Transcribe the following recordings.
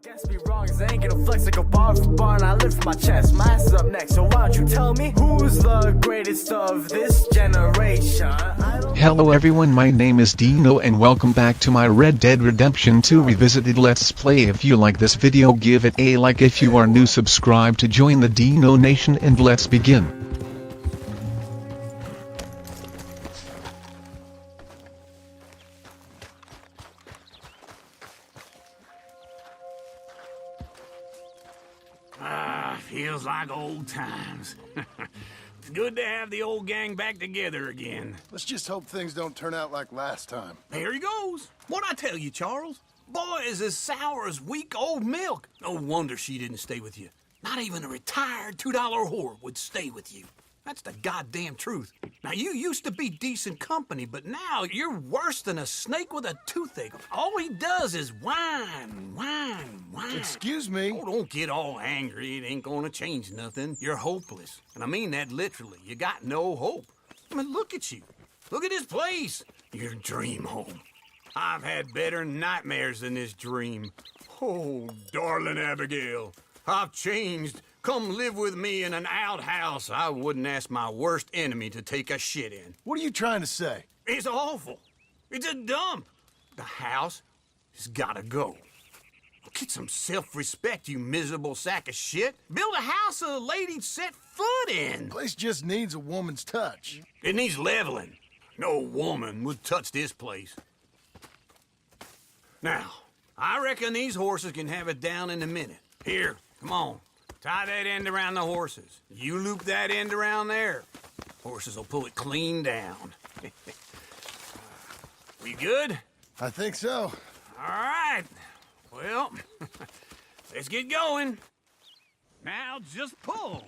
Guess me wrong, cause I ain't gonna flex like a bar for bar, and I lift my chest. My ass is up next, so why don't you tell me who's the greatest of this generation? Hello everyone, my name is Dino and welcome back to my Red Dead Redemption 2 Revisited Let's Play. If you like this video, give it a like. If you are new, subscribe to join the Dino Nation, and let's begin. Feels like old times. It's good to have the old gang back together again. Let's just hope things don't turn out like last time. There he goes. What'd I tell you, Charles? Boy is as sour as weak old milk. No wonder she didn't stay with you. Not even a retired $2 whore would stay with you. That's the goddamn truth. Now, you used to be decent company, but now you're worse than a snake with a toothache. All he does is whine, whine, whine. Excuse me? Oh, don't get all angry. It ain't gonna change nothing. You're hopeless. And I mean that literally. You got no hope. I mean, look at you. Look at this place. Your dream home. I've had better nightmares than this dream. Oh, darling Abigail, I've changed. Come live with me in an outhouse I wouldn't ask my worst enemy to take a shit in. What are you trying to say? It's awful. It's a dump. The house has gotta go. Get some self-respect, you miserable sack of shit. Build a house a lady'd set foot in. The place just needs a woman's touch. It needs leveling. No woman would touch this place. Now, I reckon these horses can have it down in a minute. Here, come on. Tie that end around the horses. You loop that end around there. Horses will pull it clean down. We good? I think so. All right. Well, let's get going. Now just pull.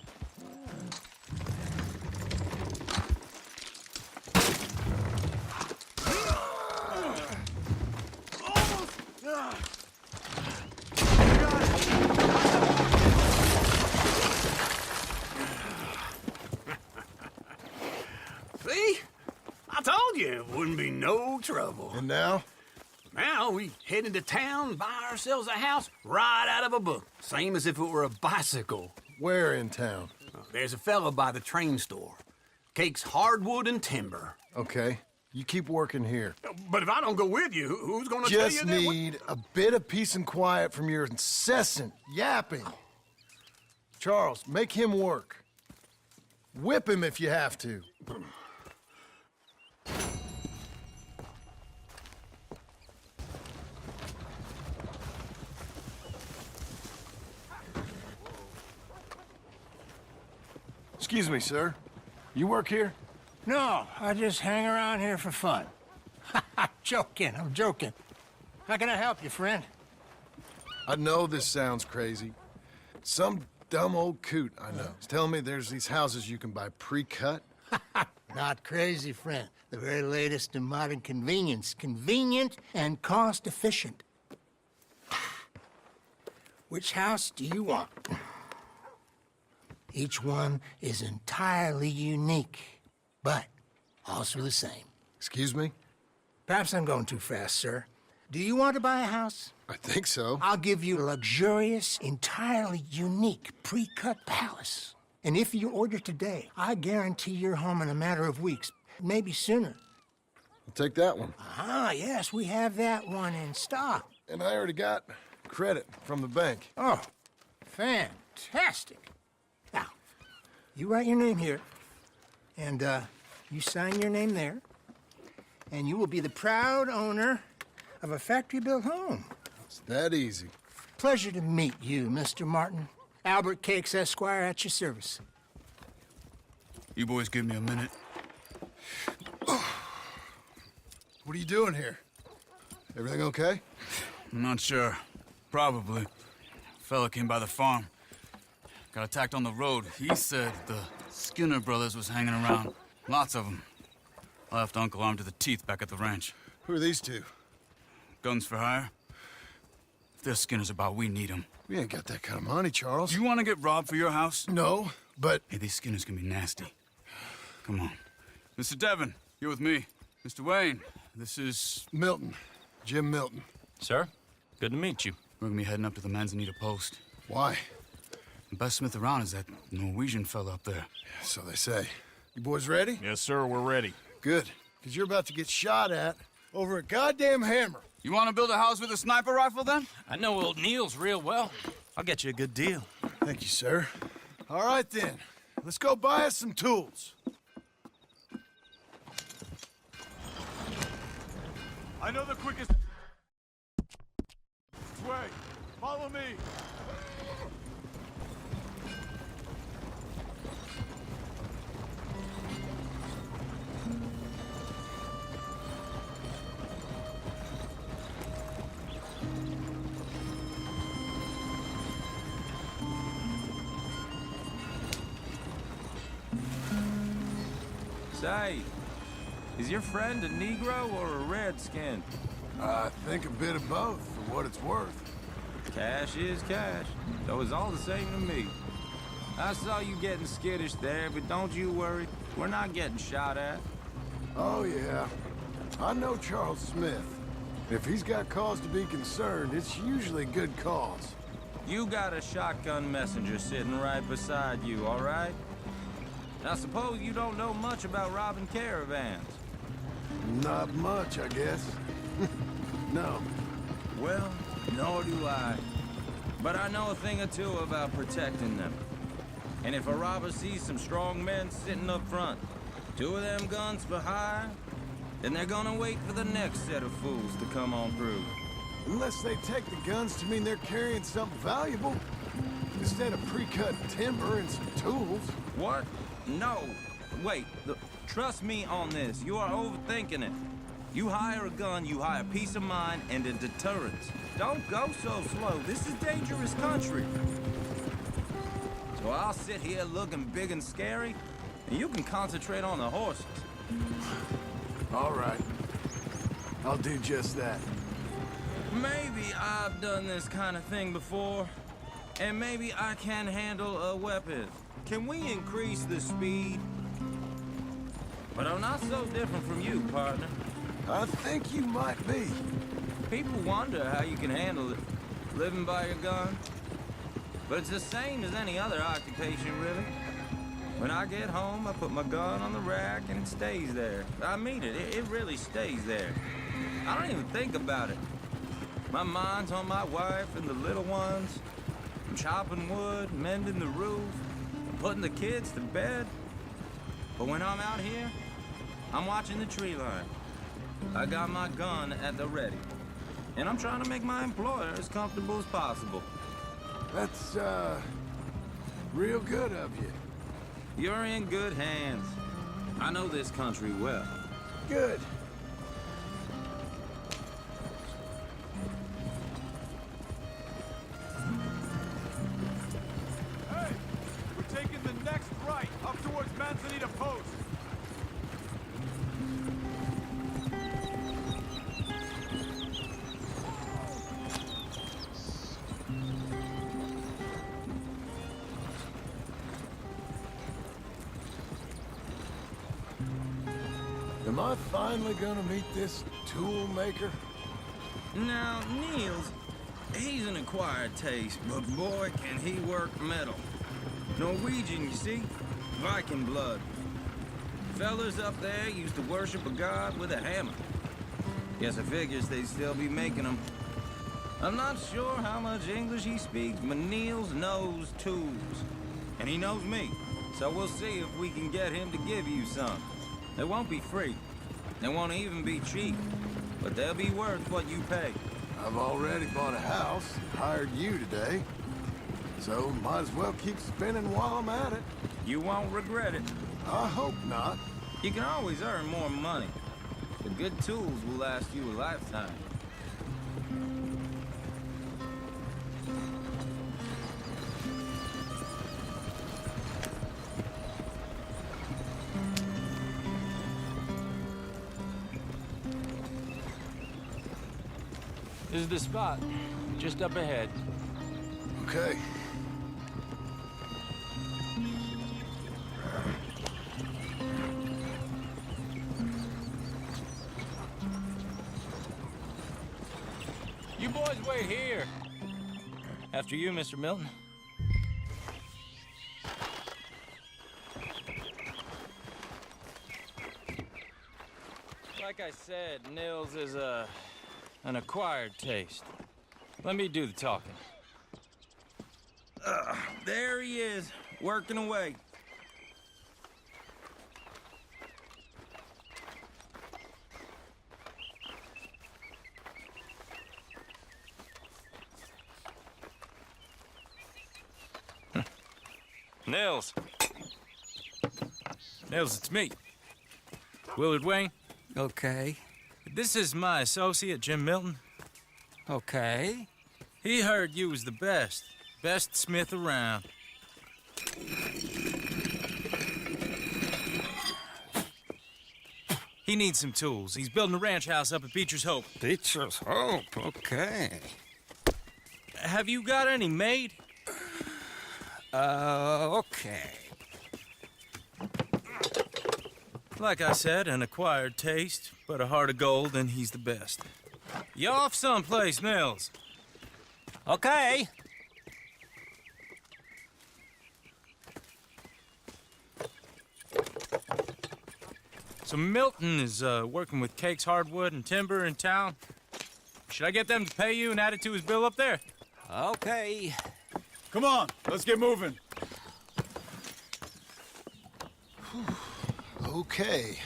See? I told you it wouldn't be no trouble. And now? Now we head into town, buy ourselves a house right out of a book. Same as if it were a bicycle. Where in town? There's a fella by the train store. Cakes hardwood and timber. Okay. You keep working here. But if I don't go with you, who's gonna tell you Just that? need a bit of peace and quiet from your incessant yapping. Charles, make him work. Whip him if you have to. Excuse me, sir. You work here? No, I just hang around here for fun. I'm joking. How can I help you, friend? I know this sounds crazy. Some dumb old coot I know is telling me there's these houses you can buy pre-cut. Not crazy, friend. The very latest in modern convenience. Convenient and cost-efficient. Which house do you want? Each one is entirely unique, but also the same. Excuse me? Perhaps I'm going too fast, sir. Do you want to buy a house? I think so. I'll give you a luxurious, entirely unique pre-cut palace. And if you order today, I guarantee your home in a matter of weeks, maybe sooner. I'll take that one. Ah, yes, we have that one in stock. And I already got credit from the bank. Oh, fantastic. Now, you write your name here, and you sign your name there, and you will be the proud owner of a factory-built home. It's that easy. Pleasure to meet you, Mr. Martin. Albert Cakes, Esquire, at your service. You boys give me a minute. What are you doing here? Everything okay? I'm not sure. Probably. Fella came by the farm. Got attacked on the road. He said the Skinner brothers was hanging around. Lots of them. I left Uncle armed to the teeth back at the ranch. Who are these two? Guns for hire? If they're Skinner's about, we need them. We ain't got that kind of money, Charles. Do you want to get robbed for your house? No, but... Hey, these Skinners can be nasty. Come on. Mr. Devon, you're with me. Mr. Wayne, this is... Milton. Jim Milton. Sir, good to meet you. We're gonna be heading up to the Manzanita post. Why? The best smith around is that Norwegian fella up there. So they say. You boys ready? Yes, sir, we're ready. Good. Because you're about to get shot at over a goddamn hammer. You wanna build a house with a sniper rifle then? I know old Neil's real well. I'll get you a good deal. Thank you, sir. All right, then. Let's go buy us some tools. I know the quickest way. Follow me. Say, is your friend a Negro or a Redskin? I think a bit of both, for what it's worth. Cash is cash, so it's all the same to me. I saw you getting skittish there, but don't you worry. We're not getting shot at. Oh, yeah. I know Charles Smith. If he's got cause to be concerned, it's usually good cause. You got a shotgun messenger sitting right beside you, all right? Now, suppose you don't know much about robbing caravans. Not much, I guess. No. Well, nor do I. But I know a thing or two about protecting them. And if a robber sees some strong men sitting up front, 2 of them guns for hire, then they're gonna wait for the next set of fools to come on through. Unless they take the guns to mean they're carrying something valuable. Instead of pre-cut timber and some tools. What? No. Wait, trust me on this. You are overthinking it. You hire a gun, you hire peace of mind and a deterrence. Don't go so slow. This is dangerous country. So I'll sit here looking big and scary, and you can concentrate on the horses. All right. I'll do just that. Maybe I've done this kind of thing before, and maybe I can handle a weapon. Can we increase the speed? But I'm not so different from you, partner. I think you might be. People wonder how you can handle it, living by your gun. But it's the same as any other occupation, really. When I get home, I put my gun on the rack and it stays there. I mean it, it really stays there. I don't even think about it. My mind's on my wife and the little ones. I'm chopping wood, mending the roof, and putting the kids to bed. But when I'm out here, I'm watching the tree line. I got my gun at the ready. And I'm trying to make my employer as comfortable as possible. That's, real good of you. You're in good hands. I know this country well. Good. Hey, we're taking the next right up towards Manzanita Post. Am I finally gonna meet this tool maker? Now, Niels, he's an acquired taste, but boy, can he work metal. Norwegian, you see? Viking blood. Fellas up there used to worship a god with a hammer. Guess I figures they'd still be making them. I'm not sure how much English he speaks, but Niels knows tools. And he knows me, so we'll see if we can get him to give you some. They won't be free. They won't even be cheap. But they'll be worth what you pay. I've already bought a house and hired you today. So might as well keep spinning while I'm at it. You won't regret it. I hope not. You can always earn more money. The good tools will last you a lifetime. This is the spot, just up ahead. Okay. You boys wait here. After you, Mr. Milton. Like I said, Nils is an acquired taste. Let me do the talking. There he is, working away. Nils. Nils, it's me. Willard Wayne. Okay. This is my associate, Jim Milton. Okay. He heard you was the best. Best smith around. He needs some tools. He's building a ranch house up at Beecher's Hope. Beecher's Hope, okay. Have you got any made? Okay. Like I said, an acquired taste, but a heart of gold, and he's the best. You off someplace, Nils? Okay. So Milton is working with Cakes Hardwood and Timber in town. Should I get them to pay you and add it to his bill up there? Okay. Come on, let's get moving. Okay.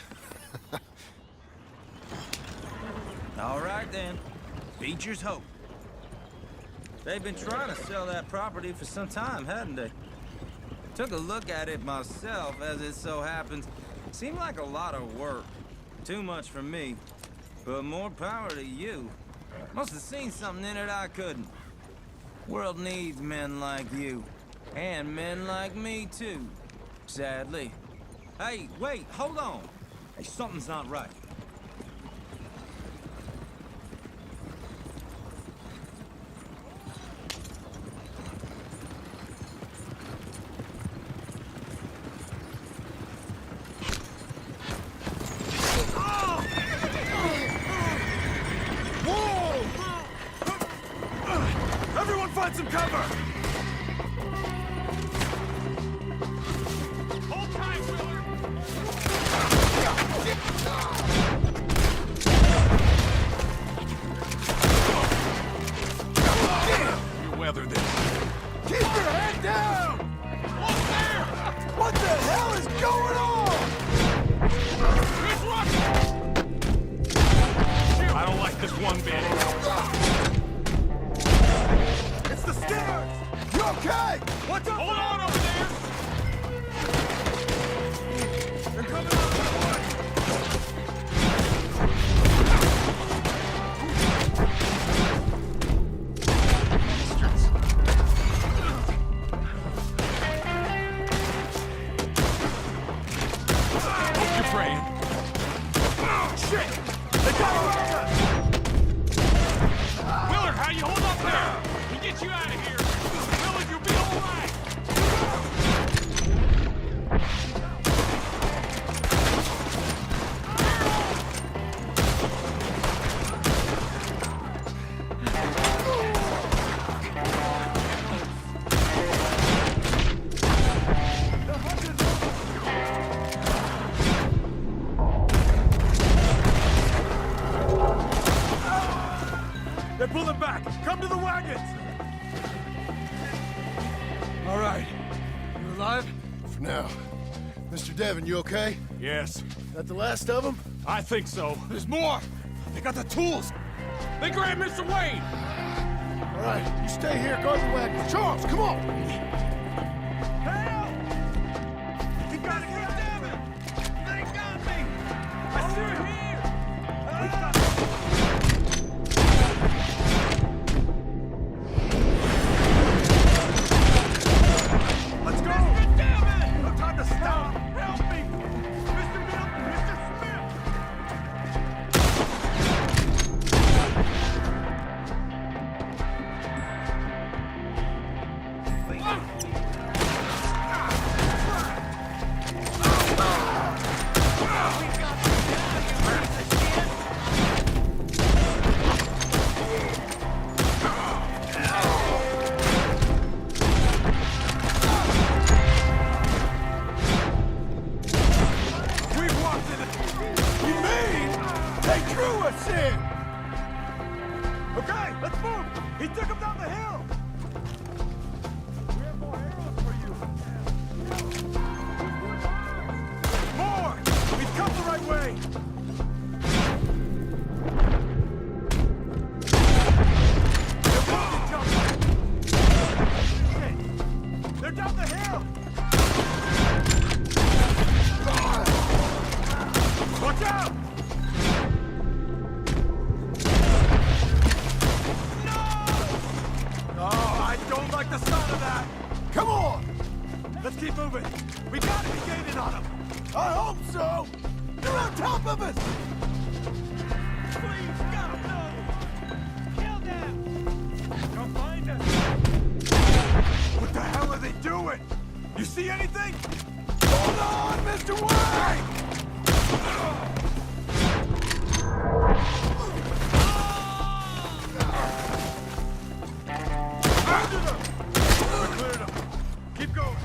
All right, then. Beecher's Hope. They've been trying to sell that property for some time, hadn't they? Took a look at it myself, as it so happens. Seemed like a lot of work. Too much for me. But more power to you. Must have seen something in it I couldn't. World needs men like you. And men like me, too. Sadly. Hey, wait, hold on. Hey, something's not right. Everyone find some cover! Hold tight, Willard! You weather this. Keep your head down! Look there! What the hell is going on? He's rushing! I don't like this one bit. It's the stairs! You okay? What's up? Hold on over there! They're coming out of the way! Hope you're praying. Oh, shit! They got around us! Willard, how you hold up there? We get you out of here. Willard, you'll be all right. They're pulling back. Come to the wagons. All right. You alive? For now. Mr. Devon, you okay? Yes, That the last of them? I think so. There's more. They got the tools. They grabbed Mr. Wayne. All right, you stay here, guard the wagon. Charles, come on! Help! You gotta get Devon. They got me. I see her here. Let's go! Mr. Devon! No time to stop! Help me! Mr. Milton! Mr. Smith! like the sound of that! Come on! Let's keep moving! We gotta be gaining on them! I hope so! They're on top of us! Please, God, no! Kill them! Come find us! What the hell are they doing? You see anything? Hold on, Mr. White! We cleared them. Keep going.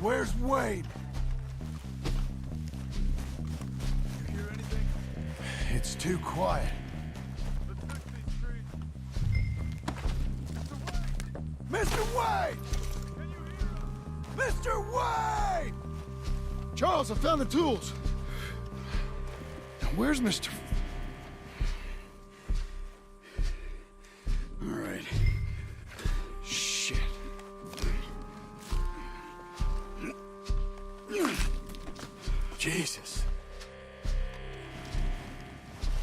Where's Wade? You hear anything? It's too quiet. Let's fix these trees. Mr. Wade! Can you hear us? Mr. Wade! Charles, I found the tools. Now, where's Mr. All right. Shit. Jesus.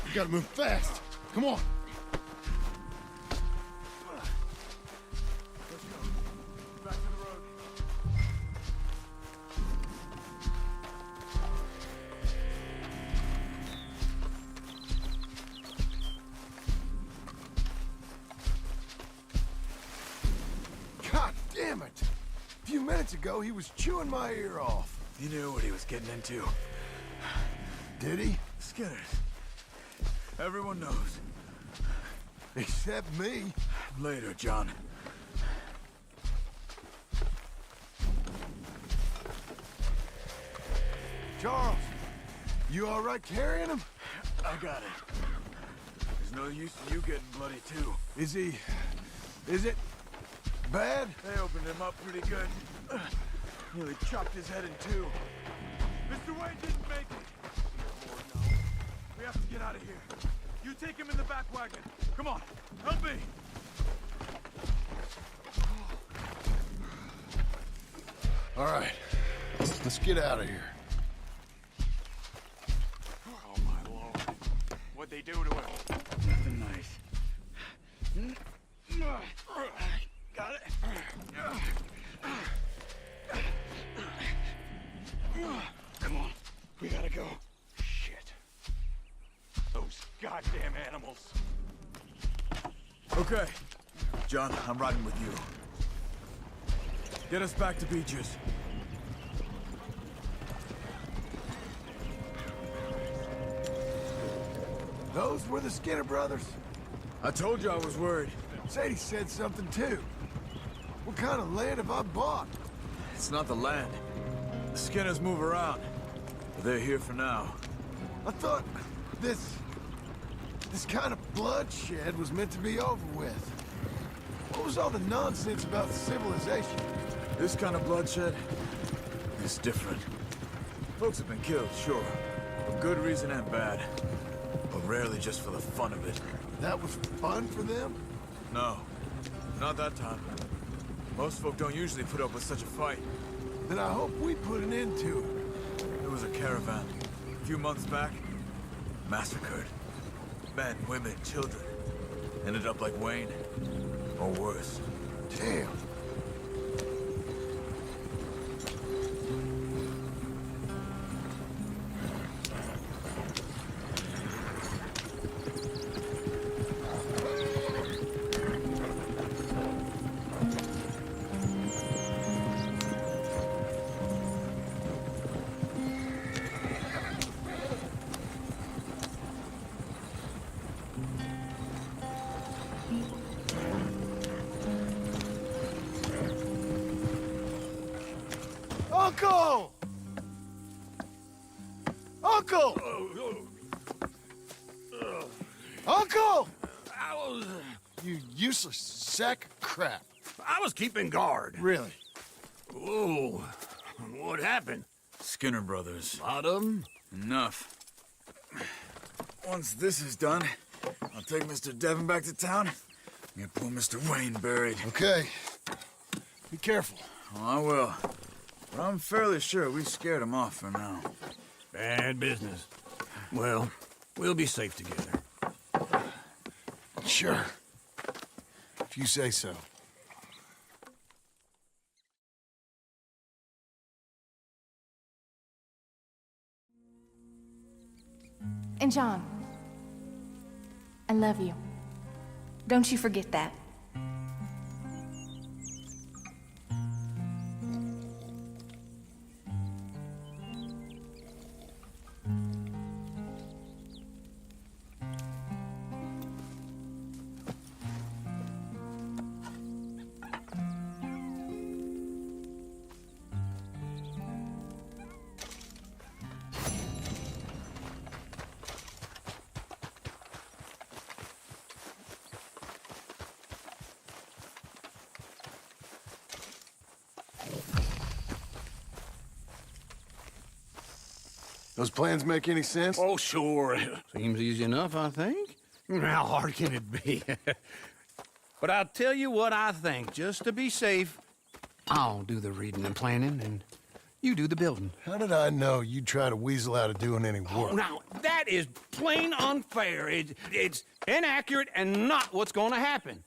We gotta move fast. Come on. Let's go. Back to the road. God damn it! A few minutes ago, he was chewing my ear off. He knew what he was getting into. Did he? Skinners. Everyone knows. Except me. Later, John. Charles, you all right carrying him? I got it. There's no use in you getting bloody too. Is it bad? They opened him up pretty good. Nearly chopped his head in two. Mr. Wade didn't make it. We have to get out of here. You take him in the back wagon. Come on, help me. All right, let's get out of here. Oh my lord. What'd they do to him? Nothing nice. Got it. Come on, we gotta go. Shit. Those goddamn animals. Okay. John, I'm riding with you. Get us back to Beaches. Those were the Skinner brothers. I told you I was worried. Sadie said something too. What kind of land have I bought? It's not the land. The Skinners move around. But they're here for now. I thought this kind of bloodshed was meant to be over with. What was all the nonsense about civilization? This kind of bloodshed is different. Folks have been killed, sure. For good reason and bad. But rarely just for the fun of it. That was fun for them? No. Not that time. Most folk don't usually put up with such a fight. Then I hope we put an end to it. There was a caravan. A few months back. Massacred. Men, women, children. Ended up like Wayne. Or worse. Damn. Uncle! Uncle! Uncle! You useless sack of crap. I was keeping guard. Really? Oh, what happened? Skinner brothers. Lot of them? Enough. Once this is done, I'll take Mr. Devon back to town. Get poor Mr. Wayne buried. Okay. Be careful. Oh, I will. But I'm fairly sure we scared him off for now. Bad business. Well, we'll be safe together. Sure. If you say so. And John, I love you. Don't you forget that. Those plans make any sense? Oh, sure. Seems easy enough, I think. How hard can it be? But I'll tell you what I think. Just to be safe, I'll do the reading and planning, and you do the building. How did I know you'd try to weasel out of doing any Oh, work? now, that is plain unfair. It's inaccurate and not what's going to happen.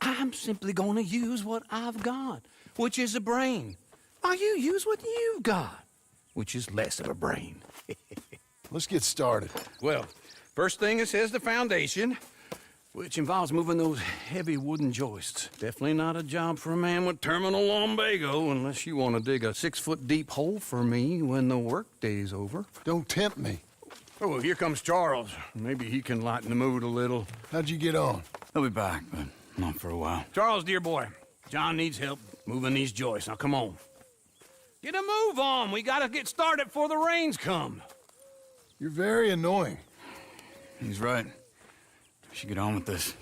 I'm simply going to use what I've got, which is a brain. While you use what you've got, which is less of a brain. Let's get started. Well, first thing it says the foundation, which involves moving those heavy wooden joists. Definitely not a job for a man with terminal lumbago, unless you want to dig a 6-foot deep hole for me when the workday's over. Don't tempt me. Oh, here comes Charles. Maybe he can lighten the mood a little. How'd you get on? He'll be back, but not for a while. Charles, dear boy, John needs help moving these joists. Now, come on. Get a move on. We gotta get started before the rains come. You're very annoying. He's right. We should get on with this.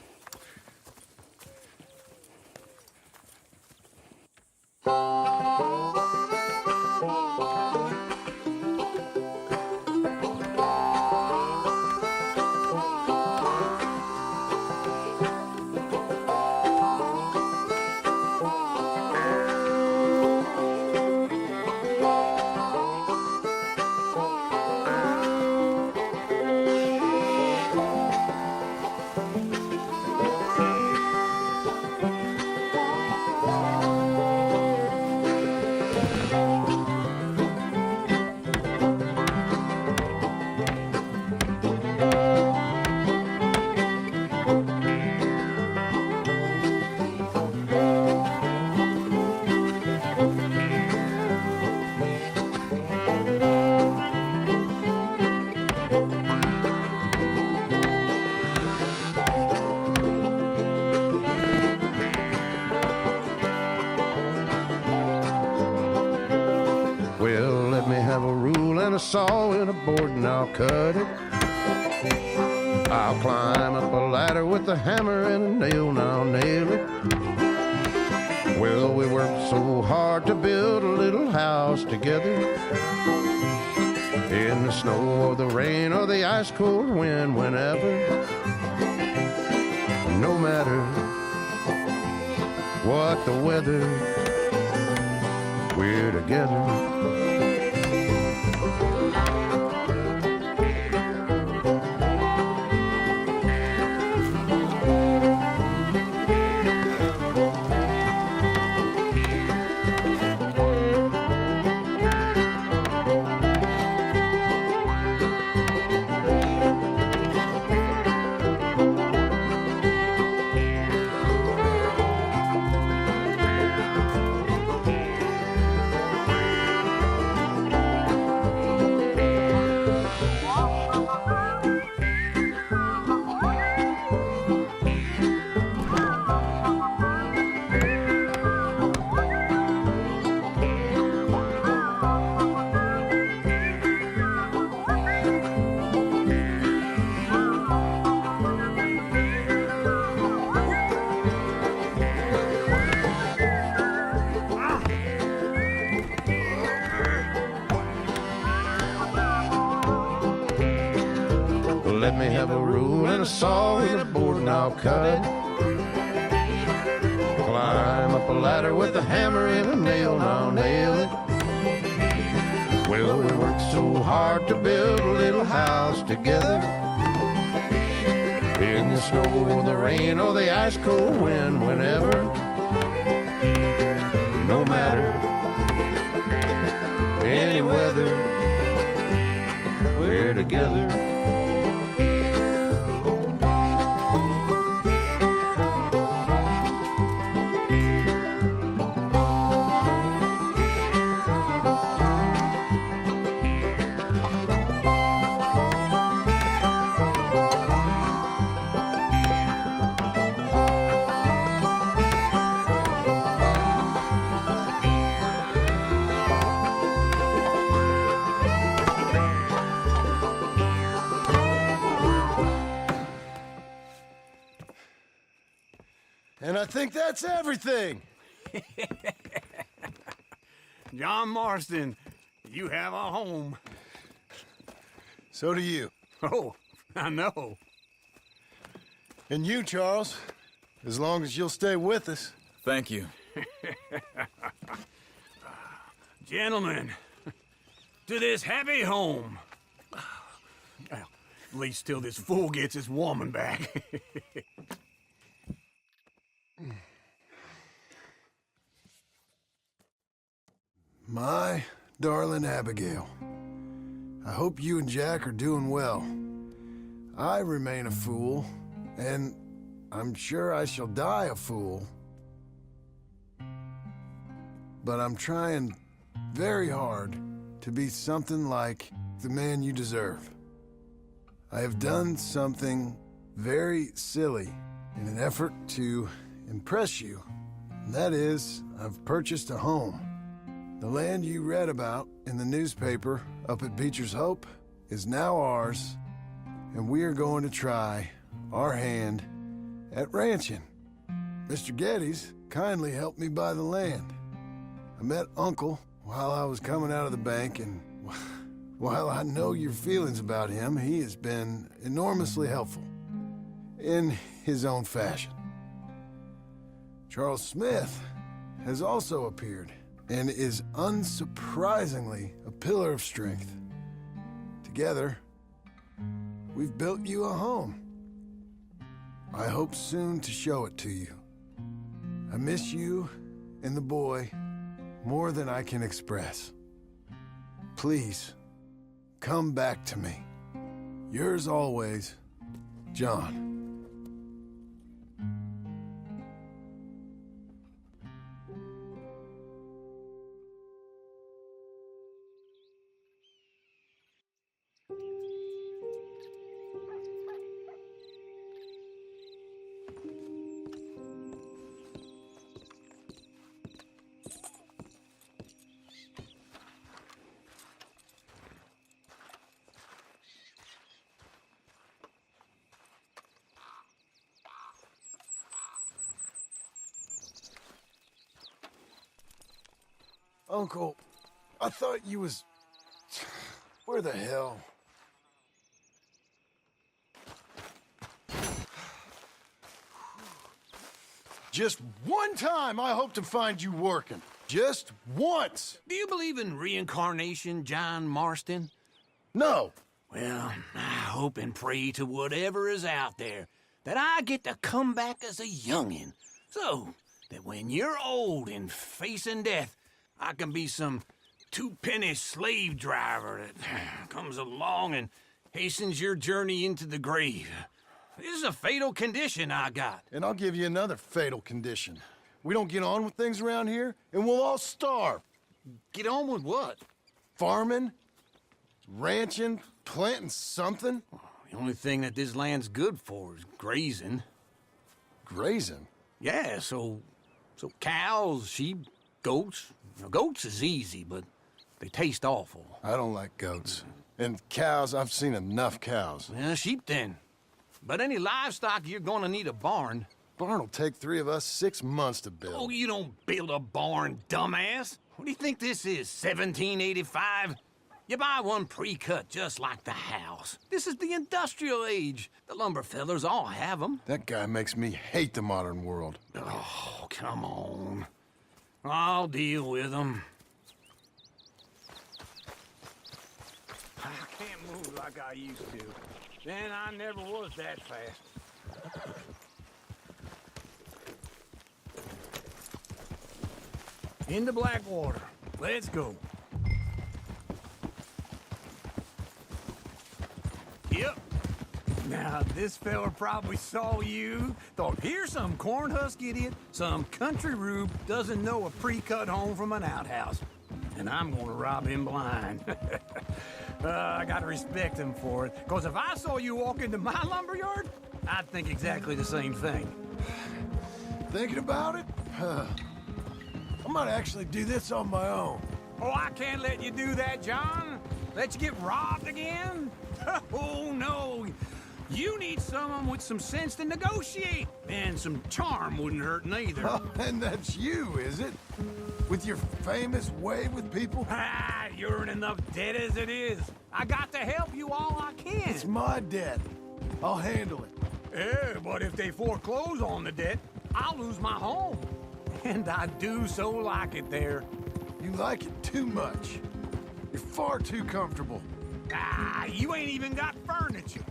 Well, let me have a rule and a saw and a board and I'll cut it. I'll climb up a ladder with a hammer and a nail and I'll nail it. Well, we worked so hard to build a little house together. In the snow or the rain or the ice cold wind, whenever. No matter what the weather, we're together. Let me have a rule and a saw and a board and I'll cut. Climb up a ladder with a hammer and a nail and I'll nail it. Well, we worked so hard to build a little house together. In the snow or the rain or the ice cold wind, whenever. No matter any weather, we're together. think that's everything. John Marston, you have a home. So do you. Oh, I know. And you, Charles, as long as you'll stay with us. Thank you. Gentlemen, to this happy home. Well, at least till this fool gets his woman back. My darling Abigail, I hope you and Jack are doing well. I remain a fool, and I'm sure I shall die a fool. But I'm trying very hard to be something like the man you deserve. I have done something very silly in an effort to impress you. And that is, I've purchased a home. The land you read about in the newspaper up at Beecher's Hope is now ours, and we are going to try our hand at ranching. Mr. Geddes kindly helped me buy the land. I met Uncle while I was coming out of the bank, and while I know your feelings about him, he has been enormously helpful in his own fashion. Charles Smith has also appeared and is unsurprisingly a pillar of strength. Together, we've built you a home. I hope soon to show it to you. I miss you and the boy more than I can express. Please, come back to me. Yours always, John. Uncle, I thought you was... Where the hell? Just one time I hope to find you working. Just once. Do you believe in reincarnation, John Marston? No. Well, I hope and pray to whatever is out there that I get to come back as a youngin', so that when you're old and facing death, I can be some two-penny slave driver that comes along and hastens your journey into the grave. This is a fatal condition I got. And I'll give you another fatal condition. We don't get on with things around here, and we'll all starve. Get on with what? Farming, ranching, planting something. The only thing that this land's good for is grazing. Grazing? Yeah, so cows, sheep, goats. Now, goats is easy, but they taste awful. I don't like goats. And cows, I've seen enough cows. Yeah, sheep then. But any livestock, you're gonna need a barn. Barn will take 3 of us 6 months to build. Oh, you don't build a barn, dumbass. What do you think this is, 1785? You buy one pre-cut just like the house. This is the industrial age. The lumber fellers all have them. That guy makes me hate the modern world. Oh, come on. I'll deal with them. I can't move like I used to. Then I never was that fast. Into Blackwater. Let's go. Yep. Now, this fella probably saw you, thought, here's some corn husk idiot, some country rube doesn't know a pre-cut home from an outhouse. And I'm gonna rob him blind. I gotta respect him for it, because if I saw you walk into my lumberyard, I'd think exactly the same thing. Thinking about it? I might actually do this on my own. Oh, I can't let you do that, John. Let you get robbed again? Oh, no. You need someone with some sense to negotiate. And some charm wouldn't hurt neither. Oh, and that's you, is it? With your famous way with people? Ah, you're in enough debt as it is. I got to help you all I can. It's my debt. I'll handle it. Yeah, but if they foreclose on the debt, I'll lose my home. And I do so like it there. You like it too much. You're far too comfortable. Ah, you ain't even got furniture.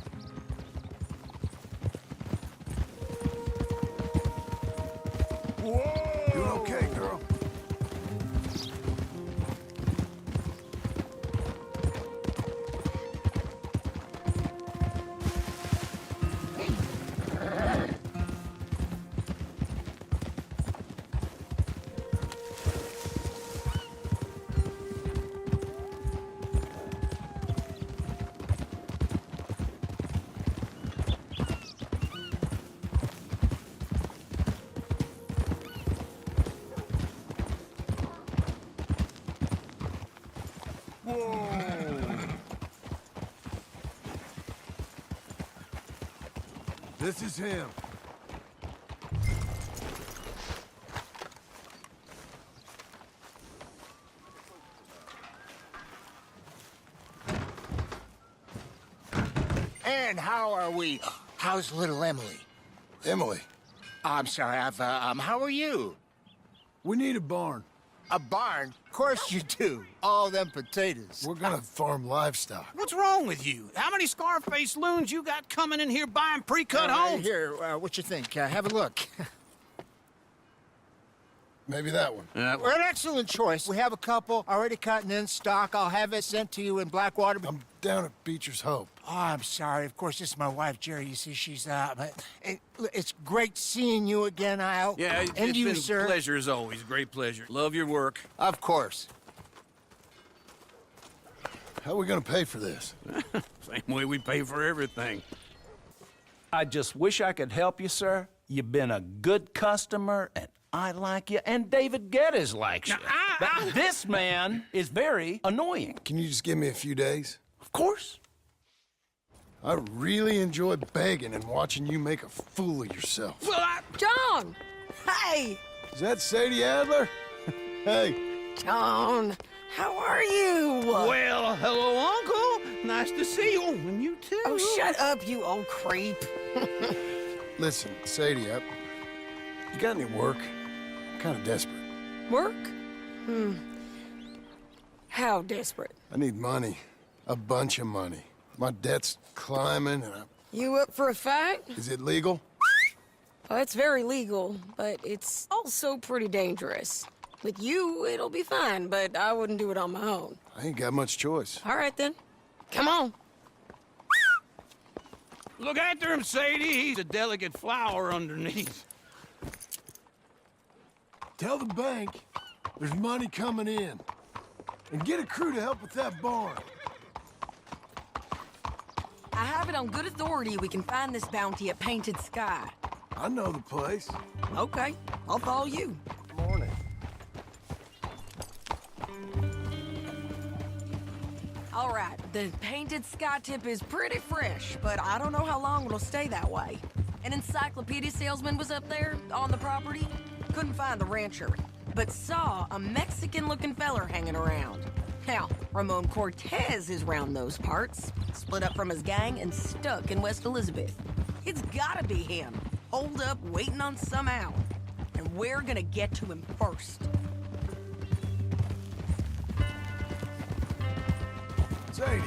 Whoa! Doing okay, girl. This is him. And how are we? How's little Emily? Emily, I'm sorry, how are you? we need a barn. A barn? Of course you do. All them potatoes. We're gonna farm livestock. What's wrong with you? How many Scarface loons you got coming in here buying pre-cut homes? Here, what you think? Have a look. Maybe that one. We're an excellent choice. We have a couple already cut and in stock. I'll have it sent to you in Blackwater. I'm down at Beecher's Hope. Oh, I'm sorry. Of course, this is my wife, Jerry. You see, she's but it's great seeing you again, Al. Yeah, and it's you, been sir. a pleasure as always. Great pleasure. Love your work. Of course. How are we gonna pay for this? Same way we pay for everything. I just wish I could help you, sir. You've been a good customer, and I like you, and David Geddes likes you. But this man is very annoying. Can you just give me a few days? Of course. I really enjoy begging and watching you make a fool of yourself. Well, John! Hey! Is that Sadie Adler? Hey. John, how are you? well, hello, Uncle. Nice to see you. And you too. Oh, shut up, you old creep. Listen, Sadie, you got any work? I'm kind of desperate. Work? How desperate? I need money. A bunch of money. My debt's climbing and You up for a fight? Is it legal? Well, it's very legal, but it's also pretty dangerous. With you, it'll be fine, but I wouldn't do it on my own. I ain't got much choice. All right, then. Come on. Look after him, Sadie. He's a delicate flower underneath. Tell the bank there's money coming in. And get a crew to help with that barn. I have it on good authority we can find this bounty at Painted Sky. I know the place. Okay, I'll follow you. Morning. All right, the Painted Sky tip is pretty fresh, but I don't know how long it'll stay that way. An encyclopedia salesman was up there on the property. Couldn't find the rancher, but saw a Mexican-looking feller hanging around. Now, Ramon Cortez is round those parts, split up from his gang and stuck in West Elizabeth. It's gotta be him, holed up waiting on some owl. And we're gonna get to him first. Sadie.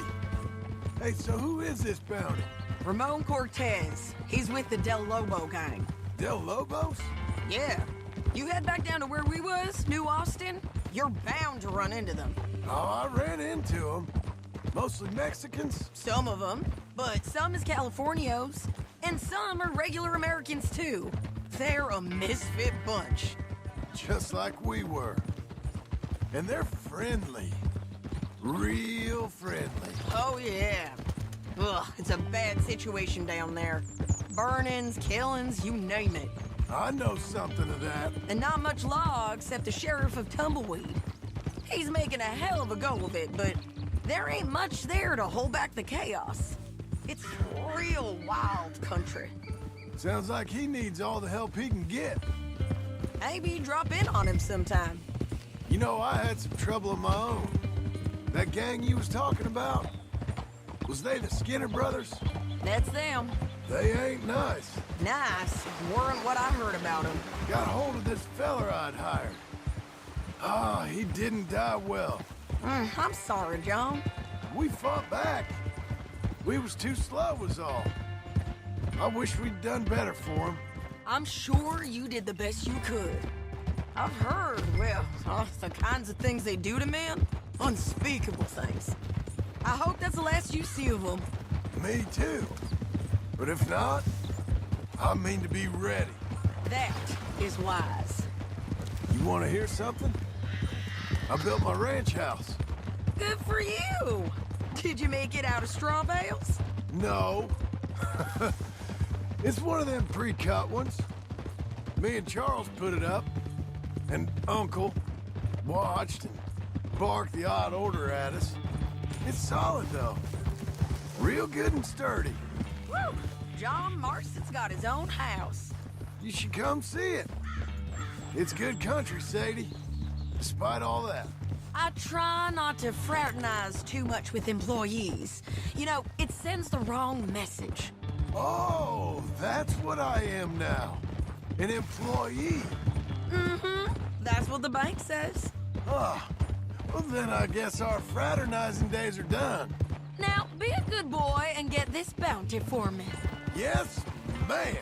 Hey, so who is this bounty? Ramon Cortez. He's with the Del Lobo gang. Del Lobos? Yeah. You head back down to where we was, New Austin, you're bound to run into them. Oh, I ran into them. Mostly Mexicans. Some of them, but some is Californios, and some are regular Americans too. They're a misfit bunch. Just like we were. And they're friendly. Real friendly. Oh yeah. Ugh, it's a bad situation down there. Burnings, killings, you name it. I know something of that. And not much law except the sheriff of Tumbleweed. He's making a hell of a go of it, but there ain't much there to hold back the chaos. It's real wild country. Sounds like he needs all the help he can get. Maybe drop in on him sometime. You know, I had some trouble of my own. That gang you was talking about, was they the Skinner brothers? That's them. They ain't nice. Nice weren't what I heard about him. Got hold of this feller I'd hired. Ah, he didn't die well. I'm sorry, John. We fought back. We was too slow was all. I wish we'd done better for him. I'm sure you did the best you could. I've heard, well, the kinds of things they do to men. Unspeakable things. I hope that's the last you see of them. Me too. But if not, I mean to be ready. That is wise. You want to hear something? I built my ranch house. Good for you. Did you make it out of straw bales? No. It's one of them pre-cut ones. Me and Charles put it up, and Uncle watched and barked the odd order at us. It's solid, though. Real good and sturdy. Woo! John Marston's got his own house. You should come see it. It's good country, Sadie. Despite all that. I try not to fraternize too much with employees. You know, it sends the wrong message. Oh, that's what I am now. An employee. Mm-hmm. That's what the bank says. Ah, well then I guess our fraternizing days are done. Now, be a good boy and get this bounty for me. Yes, ma'am.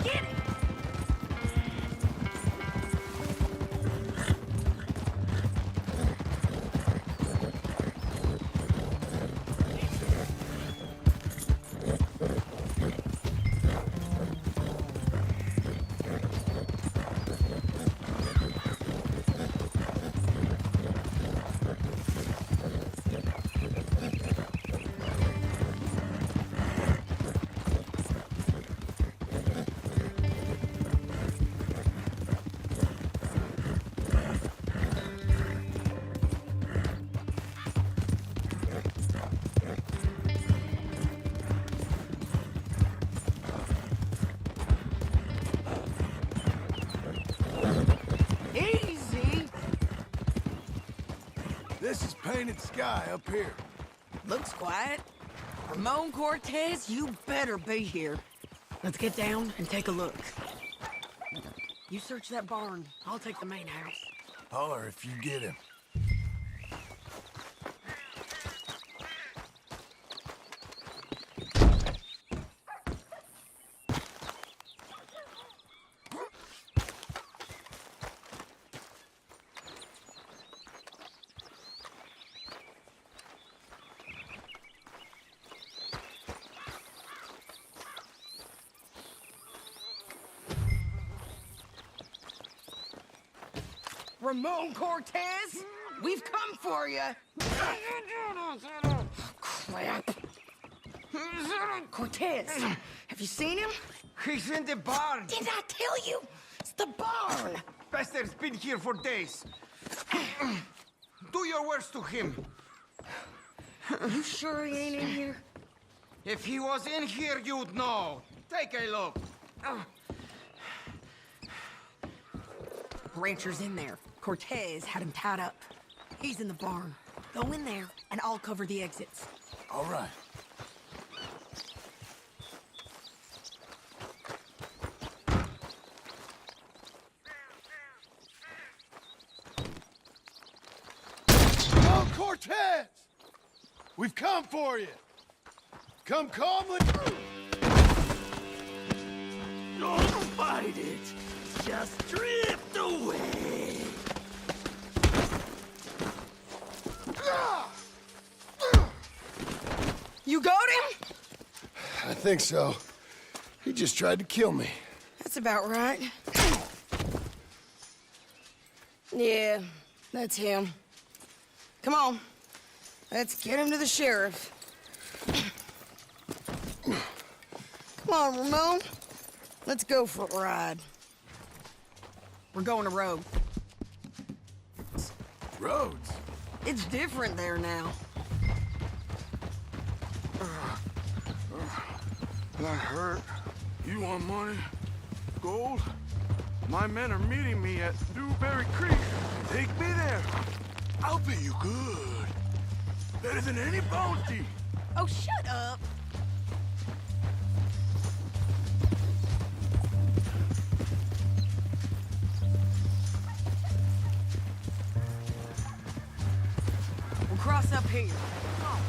Get it! This is painted sky up here. Looks quiet. Ramon Cortez, you better be here. Let's get down and take a look. You search that barn. I'll take the main house. Holler if you get him. Ramon Cortez, we've come for you. Crap. Cortez, have you seen him? He's in the barn. Did I tell you? It's the barn. Bester's been here for days. Do your worst to him. You sure he ain't in here? If he was in here, you'd know. Take a look. Rancher's in there. Cortez had him tied up. He's in the barn. Go in there, and I'll cover the exits. All right. Oh, Cortez! We've come for you. Come calmly. Don't fight it. Just drift away. You got him? I think so. He just tried to kill me. That's about right. Yeah, that's him. Come on. Let's get him to the sheriff. Come on, Ramon. Let's go for a ride. We're going to Road. Roads? It's different there now. Got hurt. You want money? Gold? My men are meeting me at Newberry Creek. Take me there. I'll pay you good. Better than any bounty. Oh, shut up. We'll cross up here. Come on.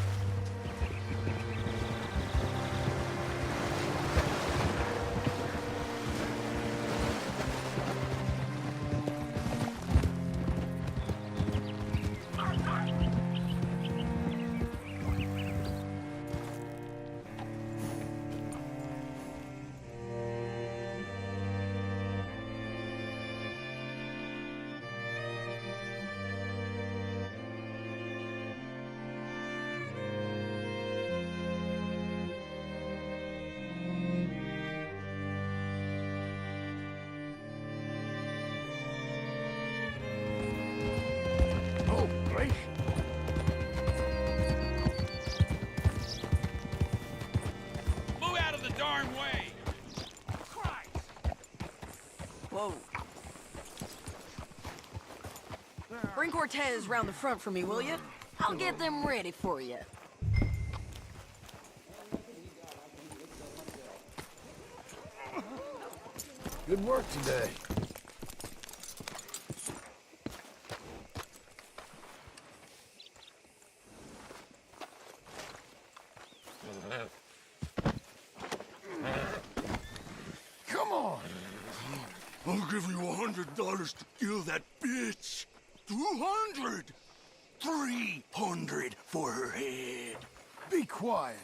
Oh, great. Move out of the darn way! Whoa. Bring Cortez round the front for me, will you? I'll get them ready for you. Good work today. Come on. I'll give you $100 to kill that bitch. 200. 300 for her head. Be quiet.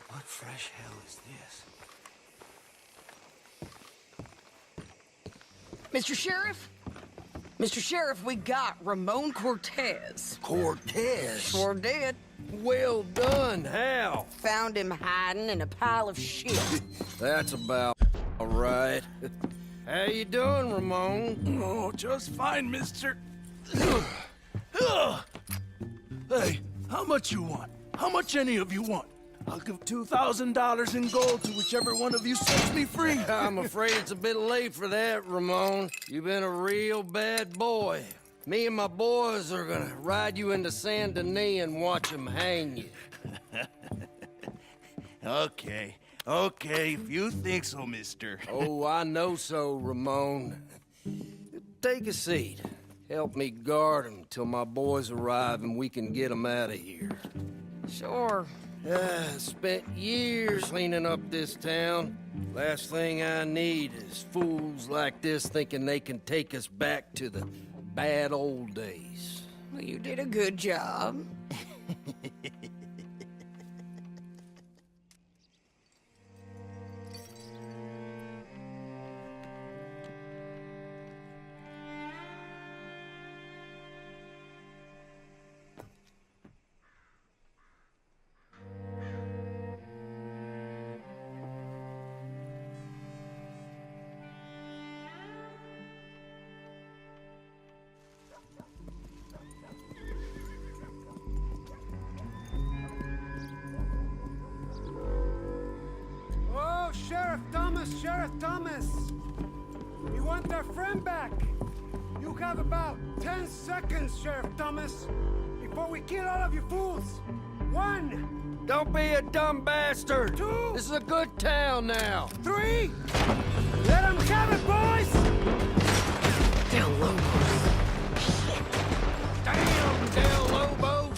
What fresh hell is this? Mr. Sheriff? Mr. Sheriff, we got Ramon Cortez. Cortez? Sure did. Well done, how? Found him hiding in a pile of shit. That's about all right. How you doing, Ramon? Oh, just fine, mister. Hey, how much you want? How much any of you want? I'll give $2,000 in gold to whichever one of you sets me free. I'm afraid it's a bit late for that, Ramon. You've been a real bad boy. Me and my boys are gonna ride you into Saint Denis and watch them hang you. Okay, if you think so, mister. Oh, I know so, Ramon. Take a seat. Help me guard them till my boys arrive and we can get them out of here. Sure. Spent years cleaning up this town. Last thing I need is fools like this thinking they can take us back to the bad old days. Well, you did a good job. Sheriff Thomas! We want our friend back! You have about 10 seconds, Sheriff Thomas, before we kill all of you fools! 1! Don't be a dumb bastard! 2! This is a good town now! 3! Let them have it, boys! Down low. Damn, Del Lobo!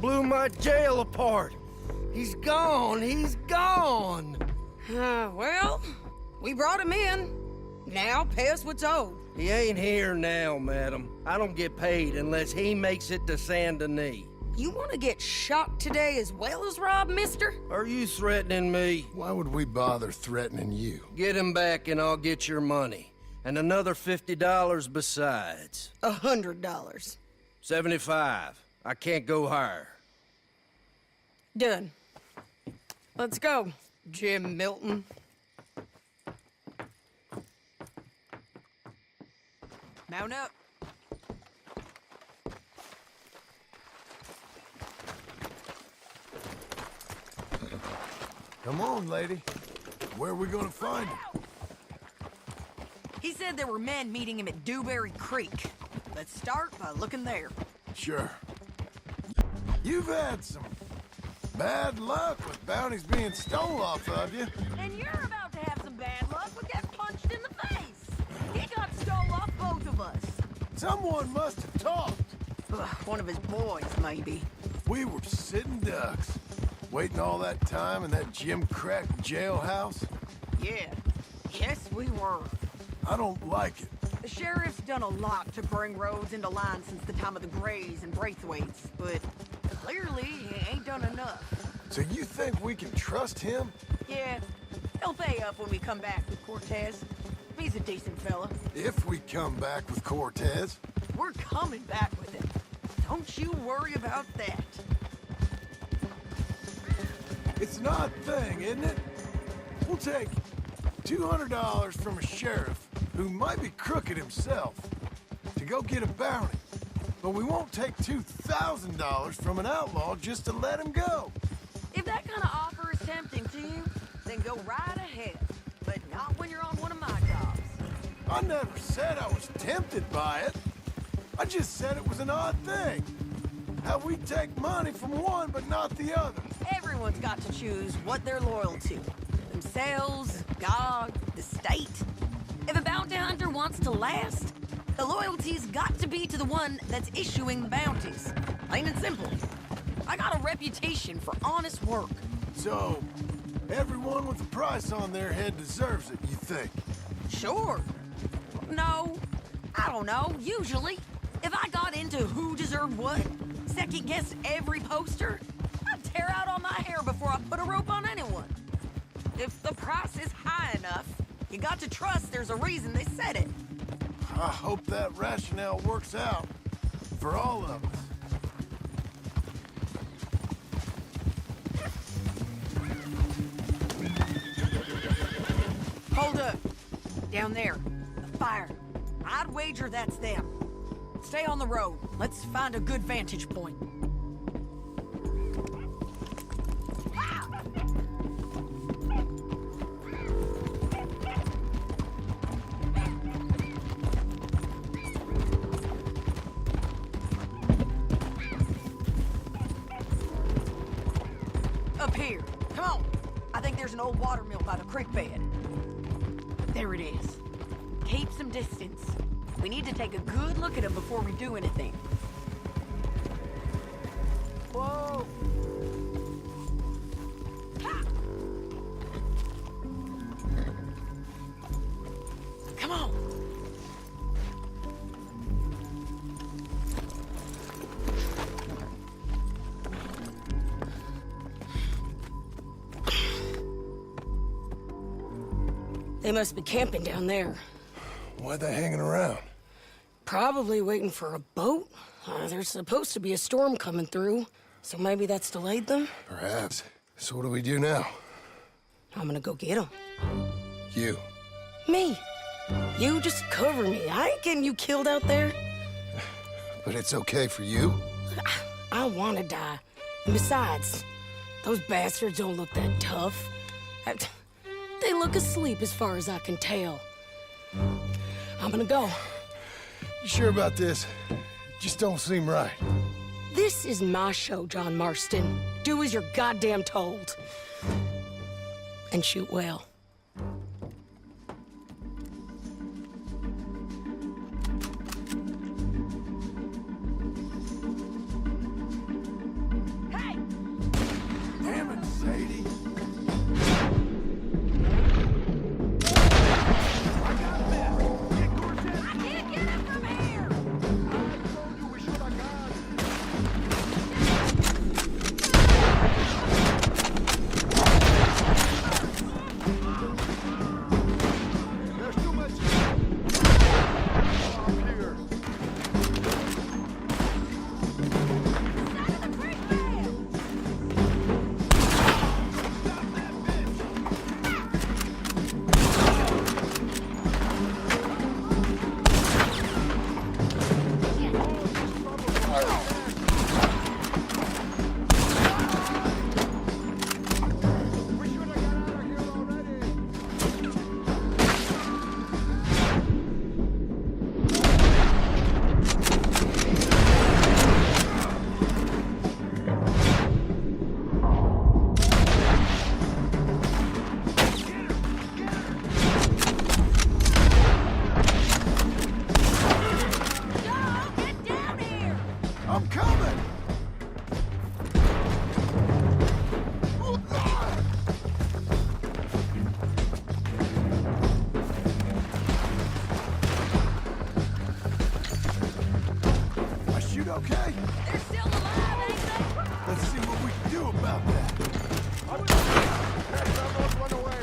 blew my jail apart. He's gone. He's gone. Well, we brought him in. Now pay us what's owed. He ain't here now, madam. I don't get paid unless he makes it to Saint Denis. You want to get shot today as well as Rob, mister? Are you threatening me? Why would we bother threatening you? Get him back and I'll get your money. And another $50 besides. $100. 75. I can't go higher. Done. Let's go, Jim Milton. Mount up. Come on, lady. Where are we gonna find him? He said there were men meeting him at Dewberry Creek. Let's start by looking there. Sure. You've had some bad luck with bounties being stole off of you. And you're about to have some bad luck with getting punched in the face. He got stole off both of us. Someone must have talked. One of his boys, maybe. We were sitting ducks, waiting all that time in that gim-crack jailhouse. Yeah. Yes, we were. I don't like it. The sheriff's done a lot to bring roads into line since the time of the Grays and Braithwaites, but clearly he ain't done enough. So you think we can trust him? Yeah, he'll pay up when we come back with Cortez. He's a decent fella. If we come back with Cortez. We're coming back with him. Don't you worry about that. It's an odd thing, isn't it? We'll take $200 from a sheriff who might be crooked himself to go get a bounty. But we won't take $2,000 from an outlaw just to let him go. If that kind of offer is tempting to you, then go right ahead. But not when you're on one of my jobs. I never said I was tempted by it. I just said it was an odd thing. How we take money from one but not the other. Everyone's got to choose what they're loyal to. Themselves, God, the state. If a bounty hunter wants to last, the loyalty's got to be to the one that's issuing the bounties. Plain and simple. I got a reputation for honest work. So, everyone with a price on their head deserves it, you think? Sure. No, I don't know, usually. If I got into who deserved what, second-guessed every poster, I'd tear out all my hair before I put a rope on anyone. If the price is high enough, you got to trust there's a reason they said it. I hope that rationale works out for all of us. Hold up. Down there. The fire. I'd wager that's them. Stay on the road. Let's find a good vantage point. Up here. Come on. I think there's an old water mill by the creek bed. There it is. Keep some distance. We need to take a good look at him before we do anything. Whoa! Ha! Come on! They must be camping down there. Why are they hanging around? Probably waiting for a boat. There's supposed to be a storm coming through, so maybe that's delayed them? Perhaps. So what do we do now? I'm gonna go get them. You. Me. You just cover me. I ain't getting you killed out there. But it's okay for you? I wanna die. And besides, those bastards don't look that tough. They look asleep as far as I can tell. I'm gonna go. You sure about this? Just don't seem right. This is my show, John Marston. Do as you're goddamn told. And shoot well. Sadie. I'm coming! I shoot okay? They're still alive, ain't they? Let's see what we can do about that. Run away.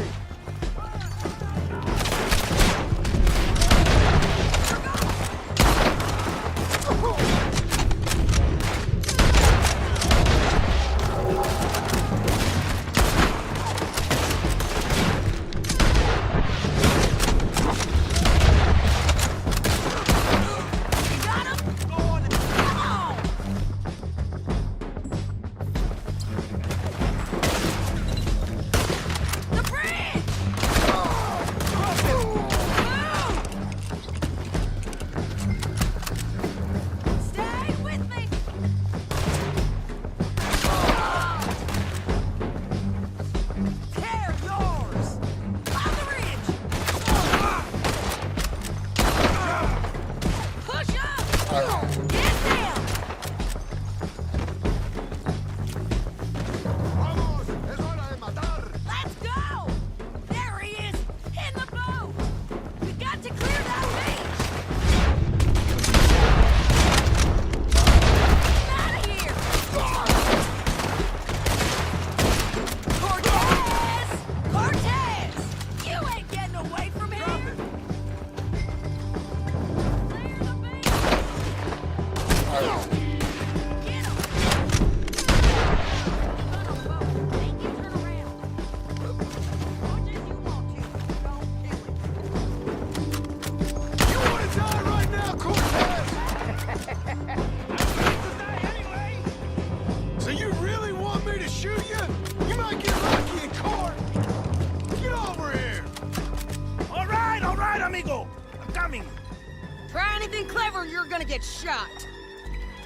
Try anything clever, you're gonna get shot.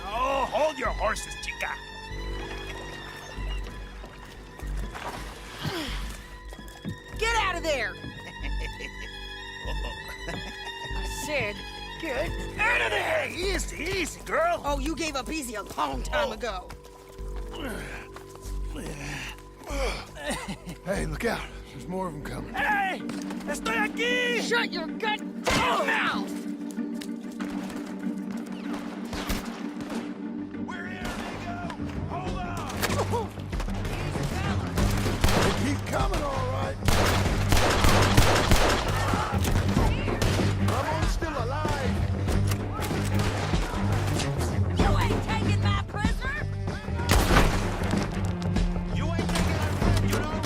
Oh, hold your horses, chica. Get out of there! I said, get out of there! Easy, easy, girl. Oh, you gave up easy a long time ago. Hey, look out. There's more of them coming. Hey! Estoy aquí! Shut your goddamn mouth! We're here, amigo! Hold on! They keep coming, all right. Ramon's still alive. You ain't taking my prisoner! You ain't taking our friend, you know?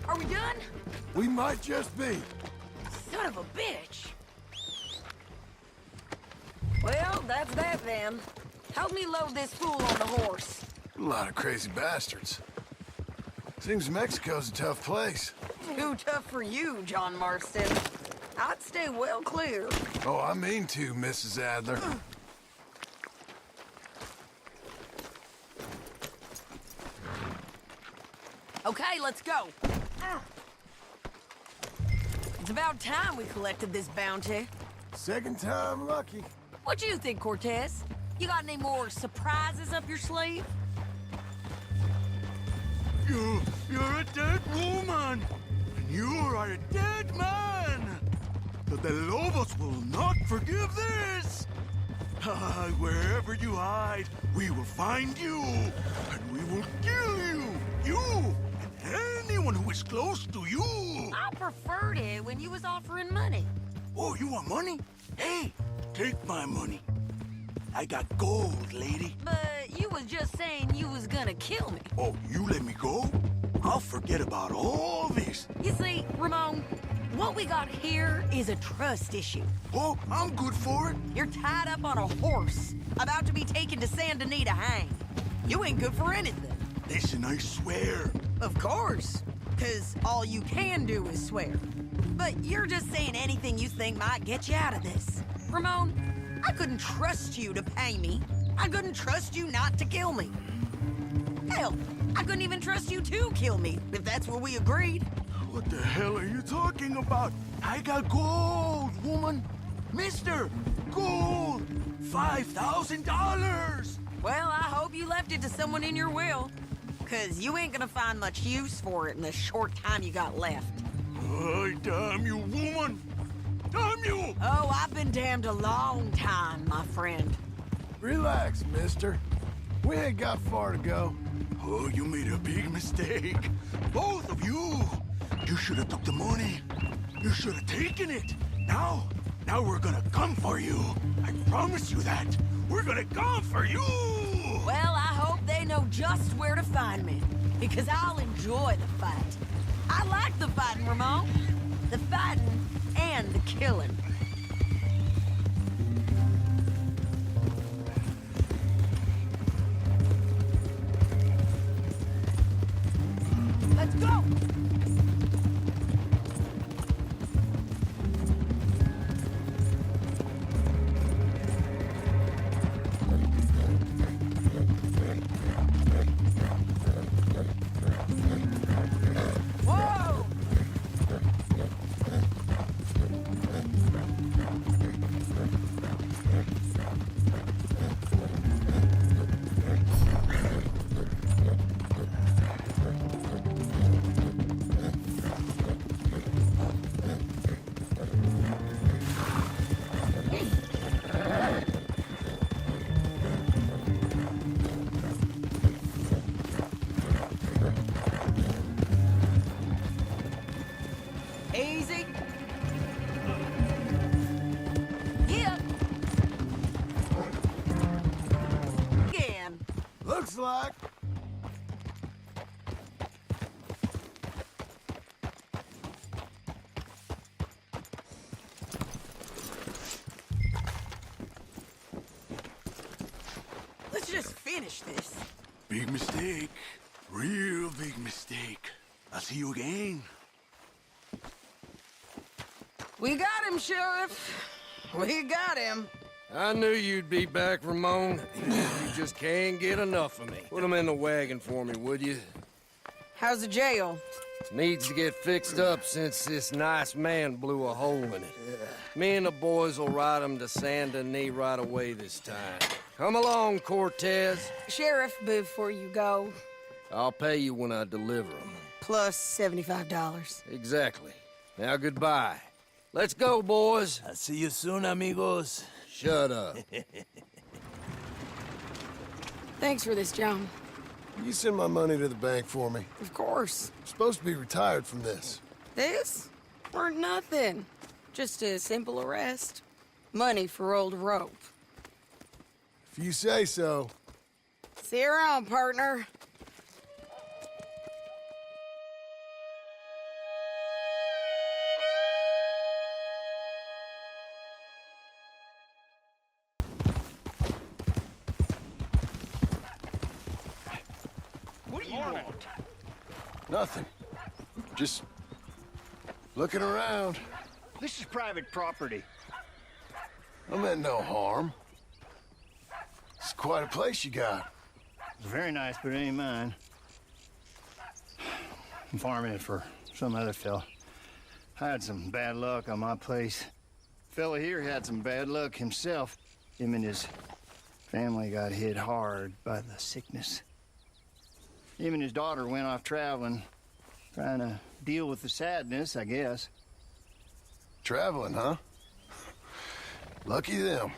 Are we done? We might just be. Son of a bitch! Well, that's that then. Help me load this fool on the horse. A lot of crazy bastards. Seems Mexico's a tough place. Too tough for you, John Marston. I'd stay well clear. Oh, I mean to, Mrs. Adler. Okay, let's go. It's about time we collected this bounty. Second time lucky. What do you think, Cortez? You got any more surprises up your sleeve? You're a dead woman! And you are a dead man! The De Lobos will not forgive this! Wherever you hide, we will find you, and we will kill you! You! And anyone who is close to you! I preferred it when you was offering money. Oh, you want money? Hey, take my money. I got gold, lady. But you was just saying you was gonna kill me. Oh, you let me go? I'll forget about all this. You see, Ramon, what we got here is a trust issue. Oh, I'm good for it. You're tied up on a horse, about to be taken to Saint Denis to hang. You ain't good for anything. Listen, I swear. Of course, because all you can do is swear. But you're just saying anything you think might get you out of this. Ramon, I couldn't trust you to pay me. I couldn't trust you not to kill me. Hell, I couldn't even trust you to kill me, if that's what we agreed. What the hell are you talking about? I got gold, woman. Mister, gold. $5,000. Well, I hope you left it to someone in your will. Because you ain't gonna find much use for it in the short time you got left. Oh, damn you, woman. Damn you! Oh, I've been damned a long time, my friend. Relax, mister. We ain't got far to go. Oh, you made a big mistake. Both of you. You should have took the money. You should have taken it. Now we're gonna come for you. I promise you that. We're gonna come for you. Well, I hope they know just where to find me. Because I'll enjoy the fight. I like the fighting, Ramon. The fighting and the killing. Let's go! Whoa! Easy. Yeah. Again. Looks like. Let's just finish this. Big mistake. Real big mistake. I'll see you again. We got him, Sheriff. We got him. I knew you'd be back, Ramon. You just can't get enough of me. Put him in the wagon for me, would you? How's the jail? Needs to get fixed up since this nice man blew a hole in it. Me and the boys will ride him to Saint Denis right away this time. Come along, Cortez. Sheriff, before you go, I'll pay you when I deliver him. plus $75. Exactly. Now, goodbye. Let's go, boys. I'll see you soon, amigos. Shut up. Thanks for this, John. You send my money to the bank for me. Of course. I'm supposed to be retired from this. This? Weren't nothing. Just a simple arrest. Money for old rope. If you say so. See you around, partner. What do you want? Nothing. Just looking around. This is private property. I meant no harm. It's quite a place you got. It's very nice, but it ain't mine. I'm farming it for some other fella. I had some bad luck on my place. Fella here had some bad luck himself. Him and his family got hit hard by the sickness. Him and his daughter went off traveling, trying to deal with the sadness, I guess. Traveling, huh? Lucky them.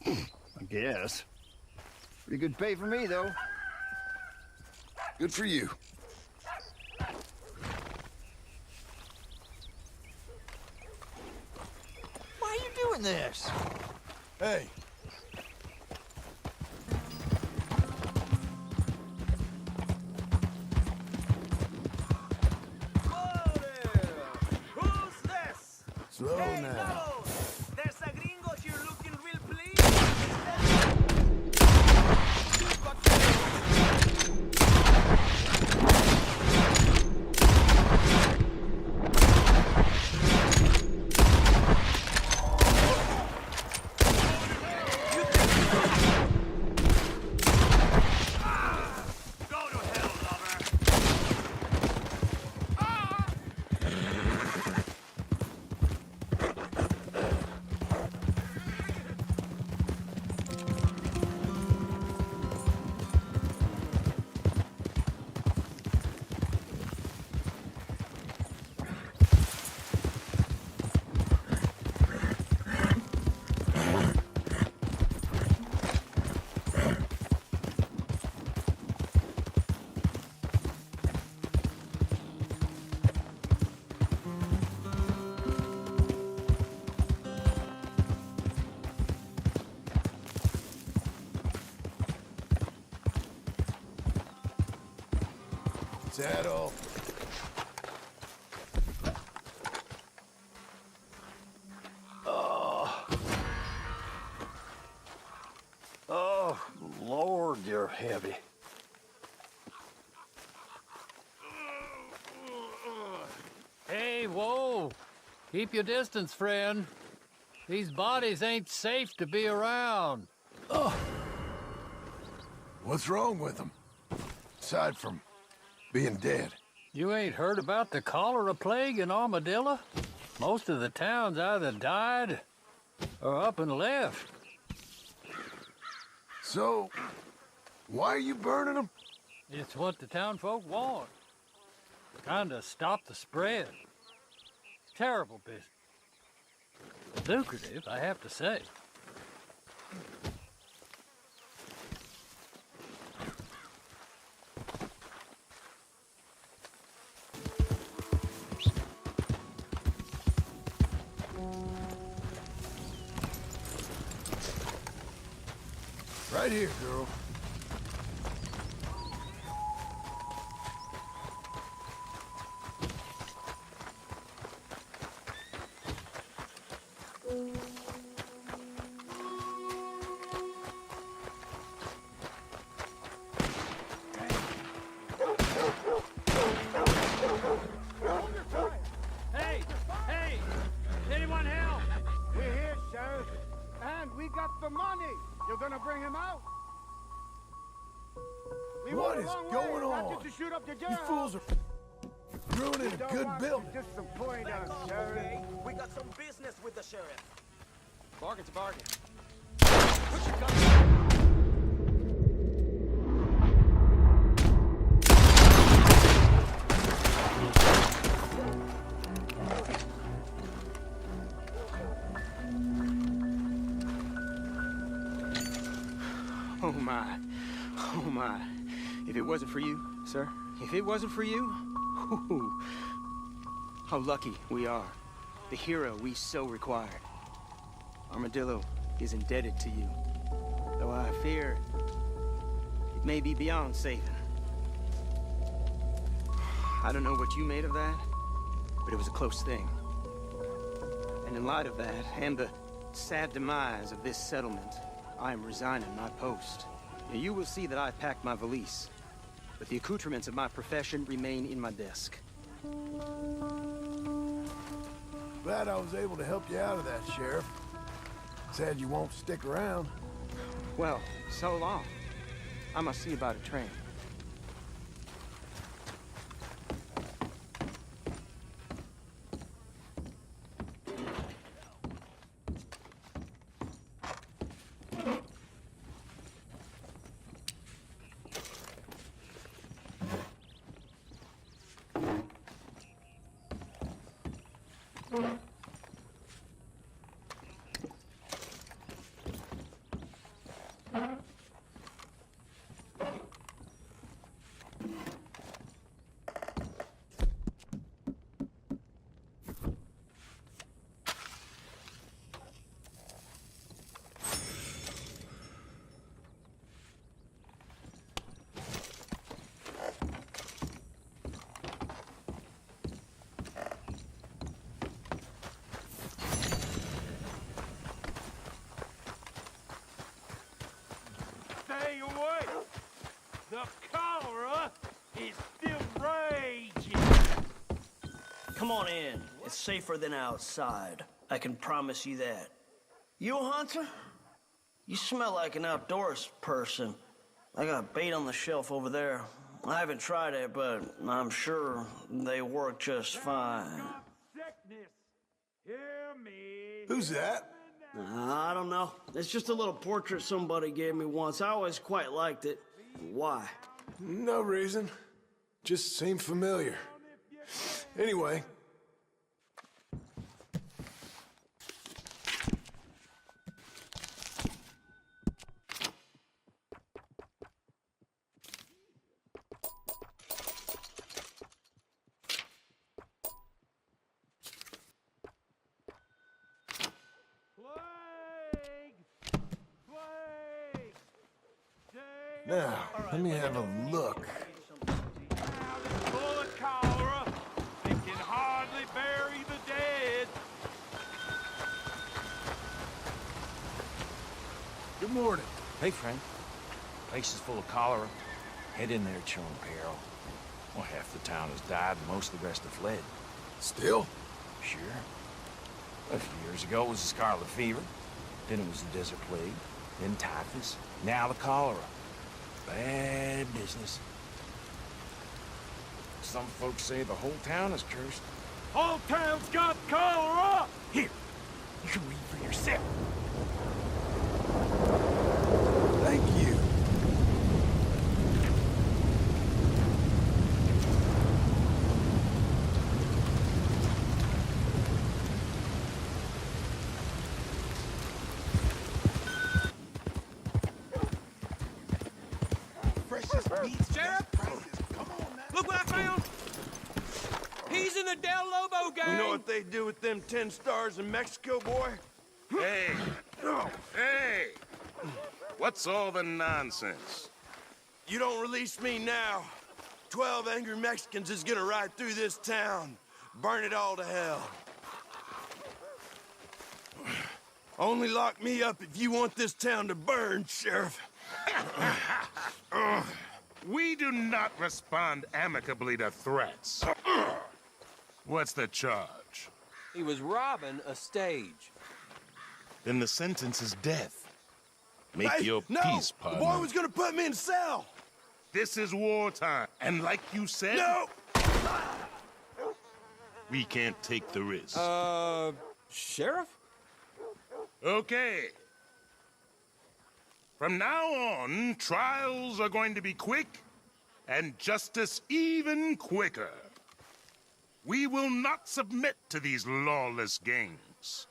I guess. Pretty good pay for me, though. Good for you. Why are you doing this? Hey. Who's this? Slow now. There's a gringo here looking real pleased. Saddle. Oh, Lord, you're heavy. Hey, whoa! Keep your distance, friend. These bodies ain't safe to be around. Oh. What's wrong with them? Aside from being dead. You ain't heard about the cholera plague in Armadillo? Most of the towns either died or up and left. So, why are you burning them? It's what the town folk want. Kinda stop the spread. Terrible business. Lucrative, I have to say. Right here, girl. Hey! Hey! Anyone help? We're here, Sheriff. And we got the money. You're gonna bring him out? What is going on? You fools are ruining a good building. Disappoint us, Sheriff. We got some business with the sheriff. Bargain's a bargain. Oh my. Oh my. If it wasn't for you, sir, if it wasn't for you, whew, how lucky we are. The hero we so required. Armadillo is indebted to you, though I fear it may be beyond saving. I don't know what you made of that, but it was a close thing. And in light of that, and the sad demise of this settlement, I am resigning my post. Now, you will see that I packed my valise, but the accoutrements of my profession remain in my desk. Glad I was able to help you out of that, Sheriff. Sad you won't stick around. Well, so long. I must see about a train. is still raging. Come on in. It's safer than outside. I can promise you that. You a hunter? You smell like an outdoors person. I got bait on the shelf over there. I haven't tried it, but I'm sure they work just fine. Who's that? I don't know. It's just a little portrait somebody gave me once. I always quite liked it. Why? No reason. Just seemed familiar. Anyway. Now, let me have a look. Full of cholera. They can hardly bury the dead. Good morning. Hey, friend. Place is full of cholera. Head in there at your own peril. Well, half the town has died and most of the rest have fled. Still? Sure. A few years ago it was the scarlet fever. Then it was the desert plague. Then typhus. Now the cholera. Bad business. Some folks say the whole town is cursed. Whole town's got cholera! Here, you can read for yourself. Thank you. Sheriff! Look what I found! He's in the Del Lobo gang! You know what they do with them 10 stars in Mexico, boy? Hey! Hey! What's all the nonsense? You don't release me now. 12 angry Mexicans is gonna ride through this town. Burn it all to hell. Only lock me up if you want this town to burn, Sheriff. We do not respond amicably to threats. What's the charge? He was robbing a stage. Then the sentence is death. Make Hey, your no! peace, The partner. boy was gonna put me in cell! This is wartime, and like you said... No! We can't take the risk. Sheriff? Okay. From now on, trials are going to be quick, and justice even quicker. We will not submit to these lawless gangs.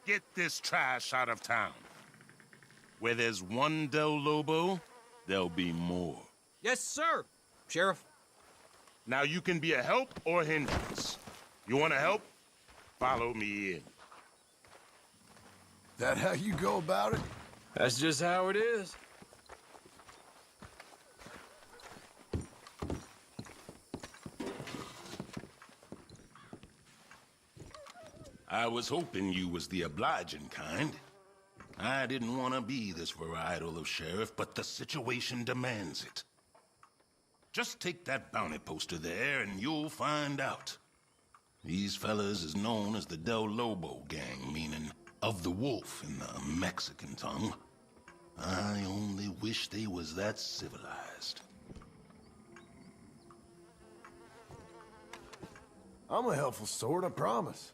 Get this trash out of town. Where there's one Del Lobo, there'll be more. Yes, sir, Sheriff. Now you can be a help or hindrance. You want to help? Follow me in. That how you go about it? That's just how it is. I was hoping you was the obliging kind. I didn't want to be this varietal of sheriff, but the situation demands it. Just take that bounty poster there and you'll find out. These fellas is known as the Del Lobo gang, meaning of the wolf in the Mexican tongue. I only wish they was that civilized. I'm a helpful sort, I promise.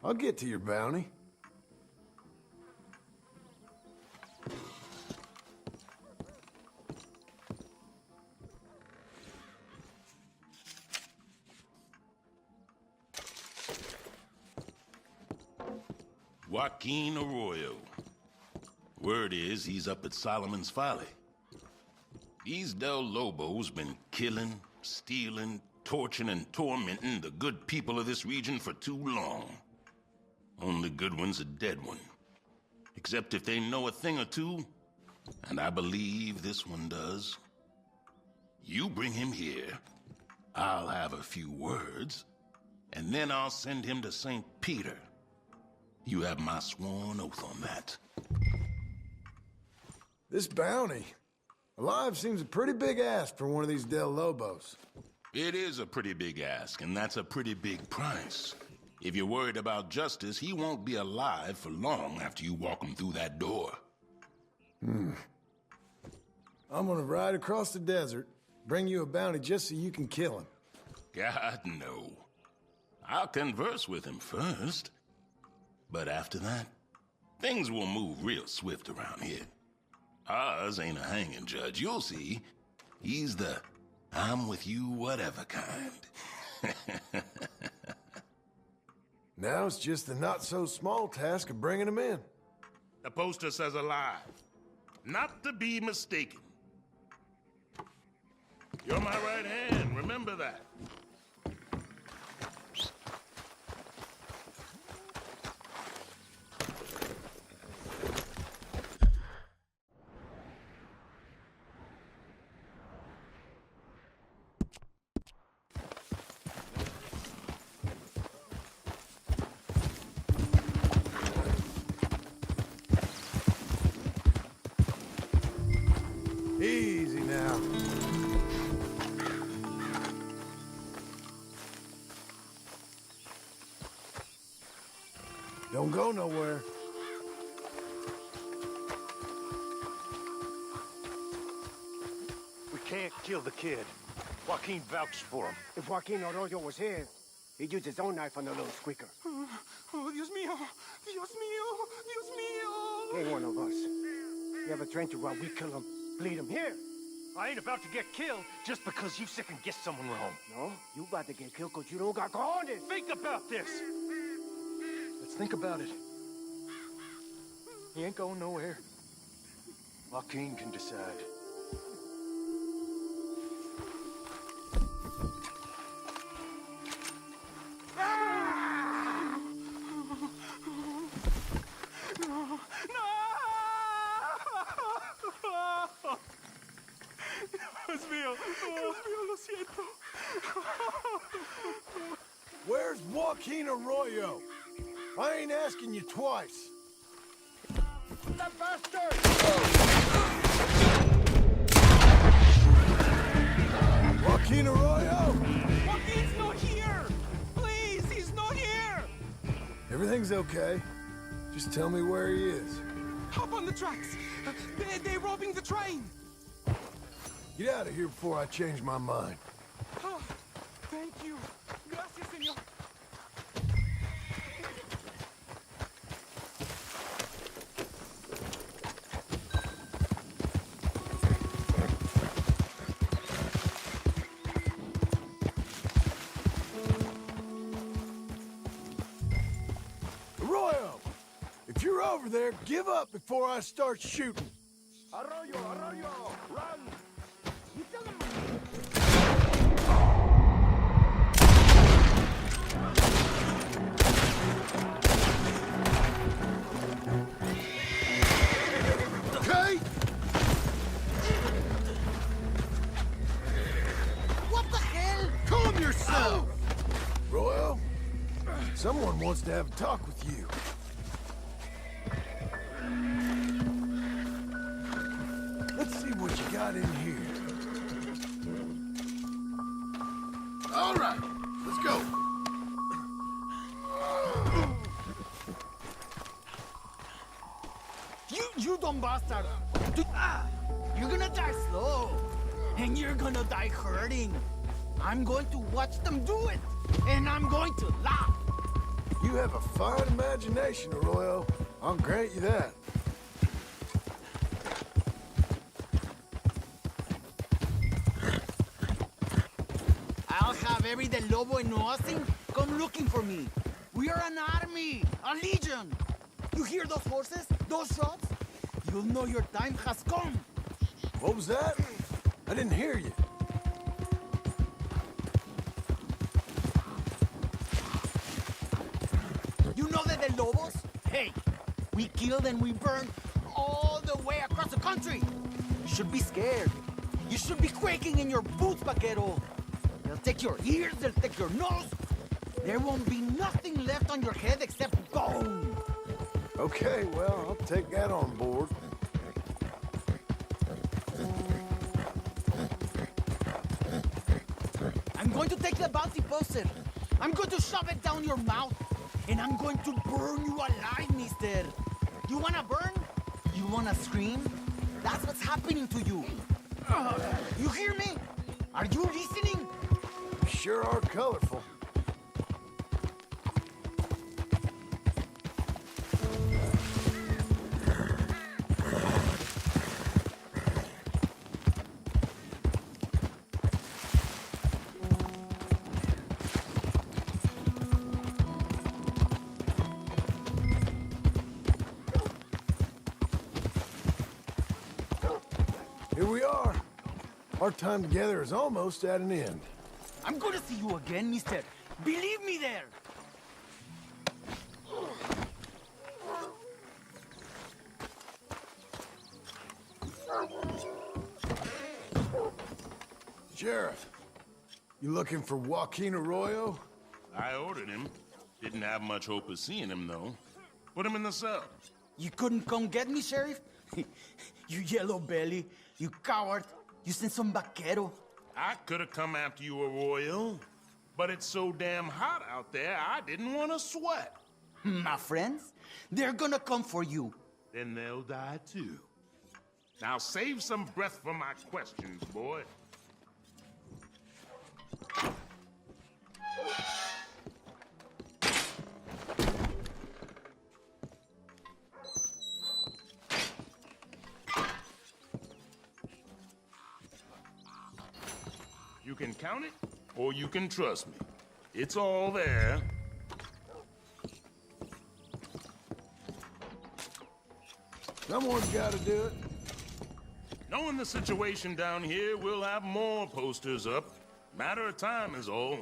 I'll get to your bounty. Joaquin Arroyo. Word is he's up at Solomon's Folly. These Del Lobos been killing, stealing, torturing, and tormenting the good people of this region for too long. Only good one's a dead one. Except if they know a thing or two, and I believe this one does. You bring him here, I'll have a few words, and then I'll send him to St. Peter. You have my sworn oath on that. This bounty, Alive seems a pretty big ask for one of these Del Lobos. It is a pretty big ask, and that's a pretty big price. If you're worried about justice, he won't be alive for long after you walk him through that door. I'm gonna ride across the desert, bring you a bounty just so you can kill him. God, no. I'll converse with him first. But after that, things will move real swift around here. Ours ain't a hanging judge, you'll see. He's the I'm with you whatever kind. Now it's just the not-so-small task of bringing him in. The poster says alive. Not to be mistaken. You're my right hand, remember that. Easy now. Don't go nowhere. We can't kill the kid. Joaquin vouched for him. If Joaquin Arroyo was here, he'd use his own knife on the little squeaker. Oh, Dios mío! Dios mío! Dios mío! He ain't one of us. You have a trencher while we kill him. Bleed him here. I ain't about to get killed just because you second-guessed someone wrong. No, you about to get killed because you don't got cojones. Think about this. Let's think about it. He ain't going nowhere. Joaquin can decide. Dios mío, lo siento. Where's Joaquin Arroyo? I ain't asking you twice. That bastard! Joaquin Arroyo! Joaquin's not here! Please, he's not here! Everything's okay. Just tell me where he is. Hop on the tracks! They're robbing the train! Get out of here before I change my mind. Oh, thank you. Gracias, señor. Arroyo! If you're over there, give up before I start shooting. Arroyo, Arroyo, run! Okay? What the hell? Calm yourself! Royal, someone wants to have a talk with you. Let's see what you got in here. All right, let's go. You dumb bastard! You're gonna die slow, and you're gonna die hurting. I'm going to watch them do it, and I'm going to laugh. You have a fine imagination, Arroyo. I'll grant you that. I'll have every Del Lobo in Austin come looking for me. We are an army, a legion. You hear those horses, those shots? You'll know your time has come. What was that? I didn't hear you. You know the Del Lobos? Hey, we killed and we burned all the way across the country. You should be scared. You should be quaking in your boots, vaquero. They'll take your ears, they'll take your nose. There won't be nothing left on your head except bone. Okay, well, I'll take that on board. going to take the bouncy poster. I'm going to shove it down your mouth. And I'm going to burn you alive, mister. You wanna burn? You wanna scream? That's what's happening to you. You hear me? Are you listening? You sure are colorful. Here we are. Our time together is almost at an end. I'm gonna see you again, mister. Believe me there. Sheriff, you looking for Joaquin Arroyo? I ordered him. Didn't have much hope of seeing him, though. Put him in the cell. You couldn't come get me, Sheriff? You yellow belly. You coward. You sent some vaquero. I could have come after you, Arroyo. But it's so damn hot out there, I didn't want to sweat. My friends, they're gonna come for you. Then they'll die too. Now save some breath for my questions, boy. You can count it, or you can trust me. It's all there. Someone's got to do it. Knowing the situation down here, we'll have more posters up. Matter of time is all.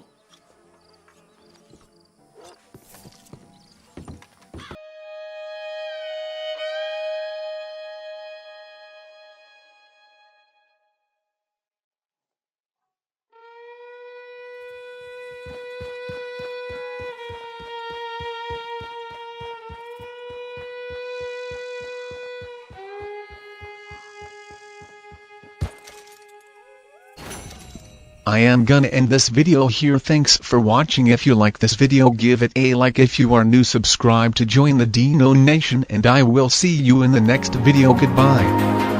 I am gonna end this video here. Thanks for watching. If you like this video, give it a like. If you are new, subscribe to join the Dino Nation, and I will see you in the next video. Goodbye.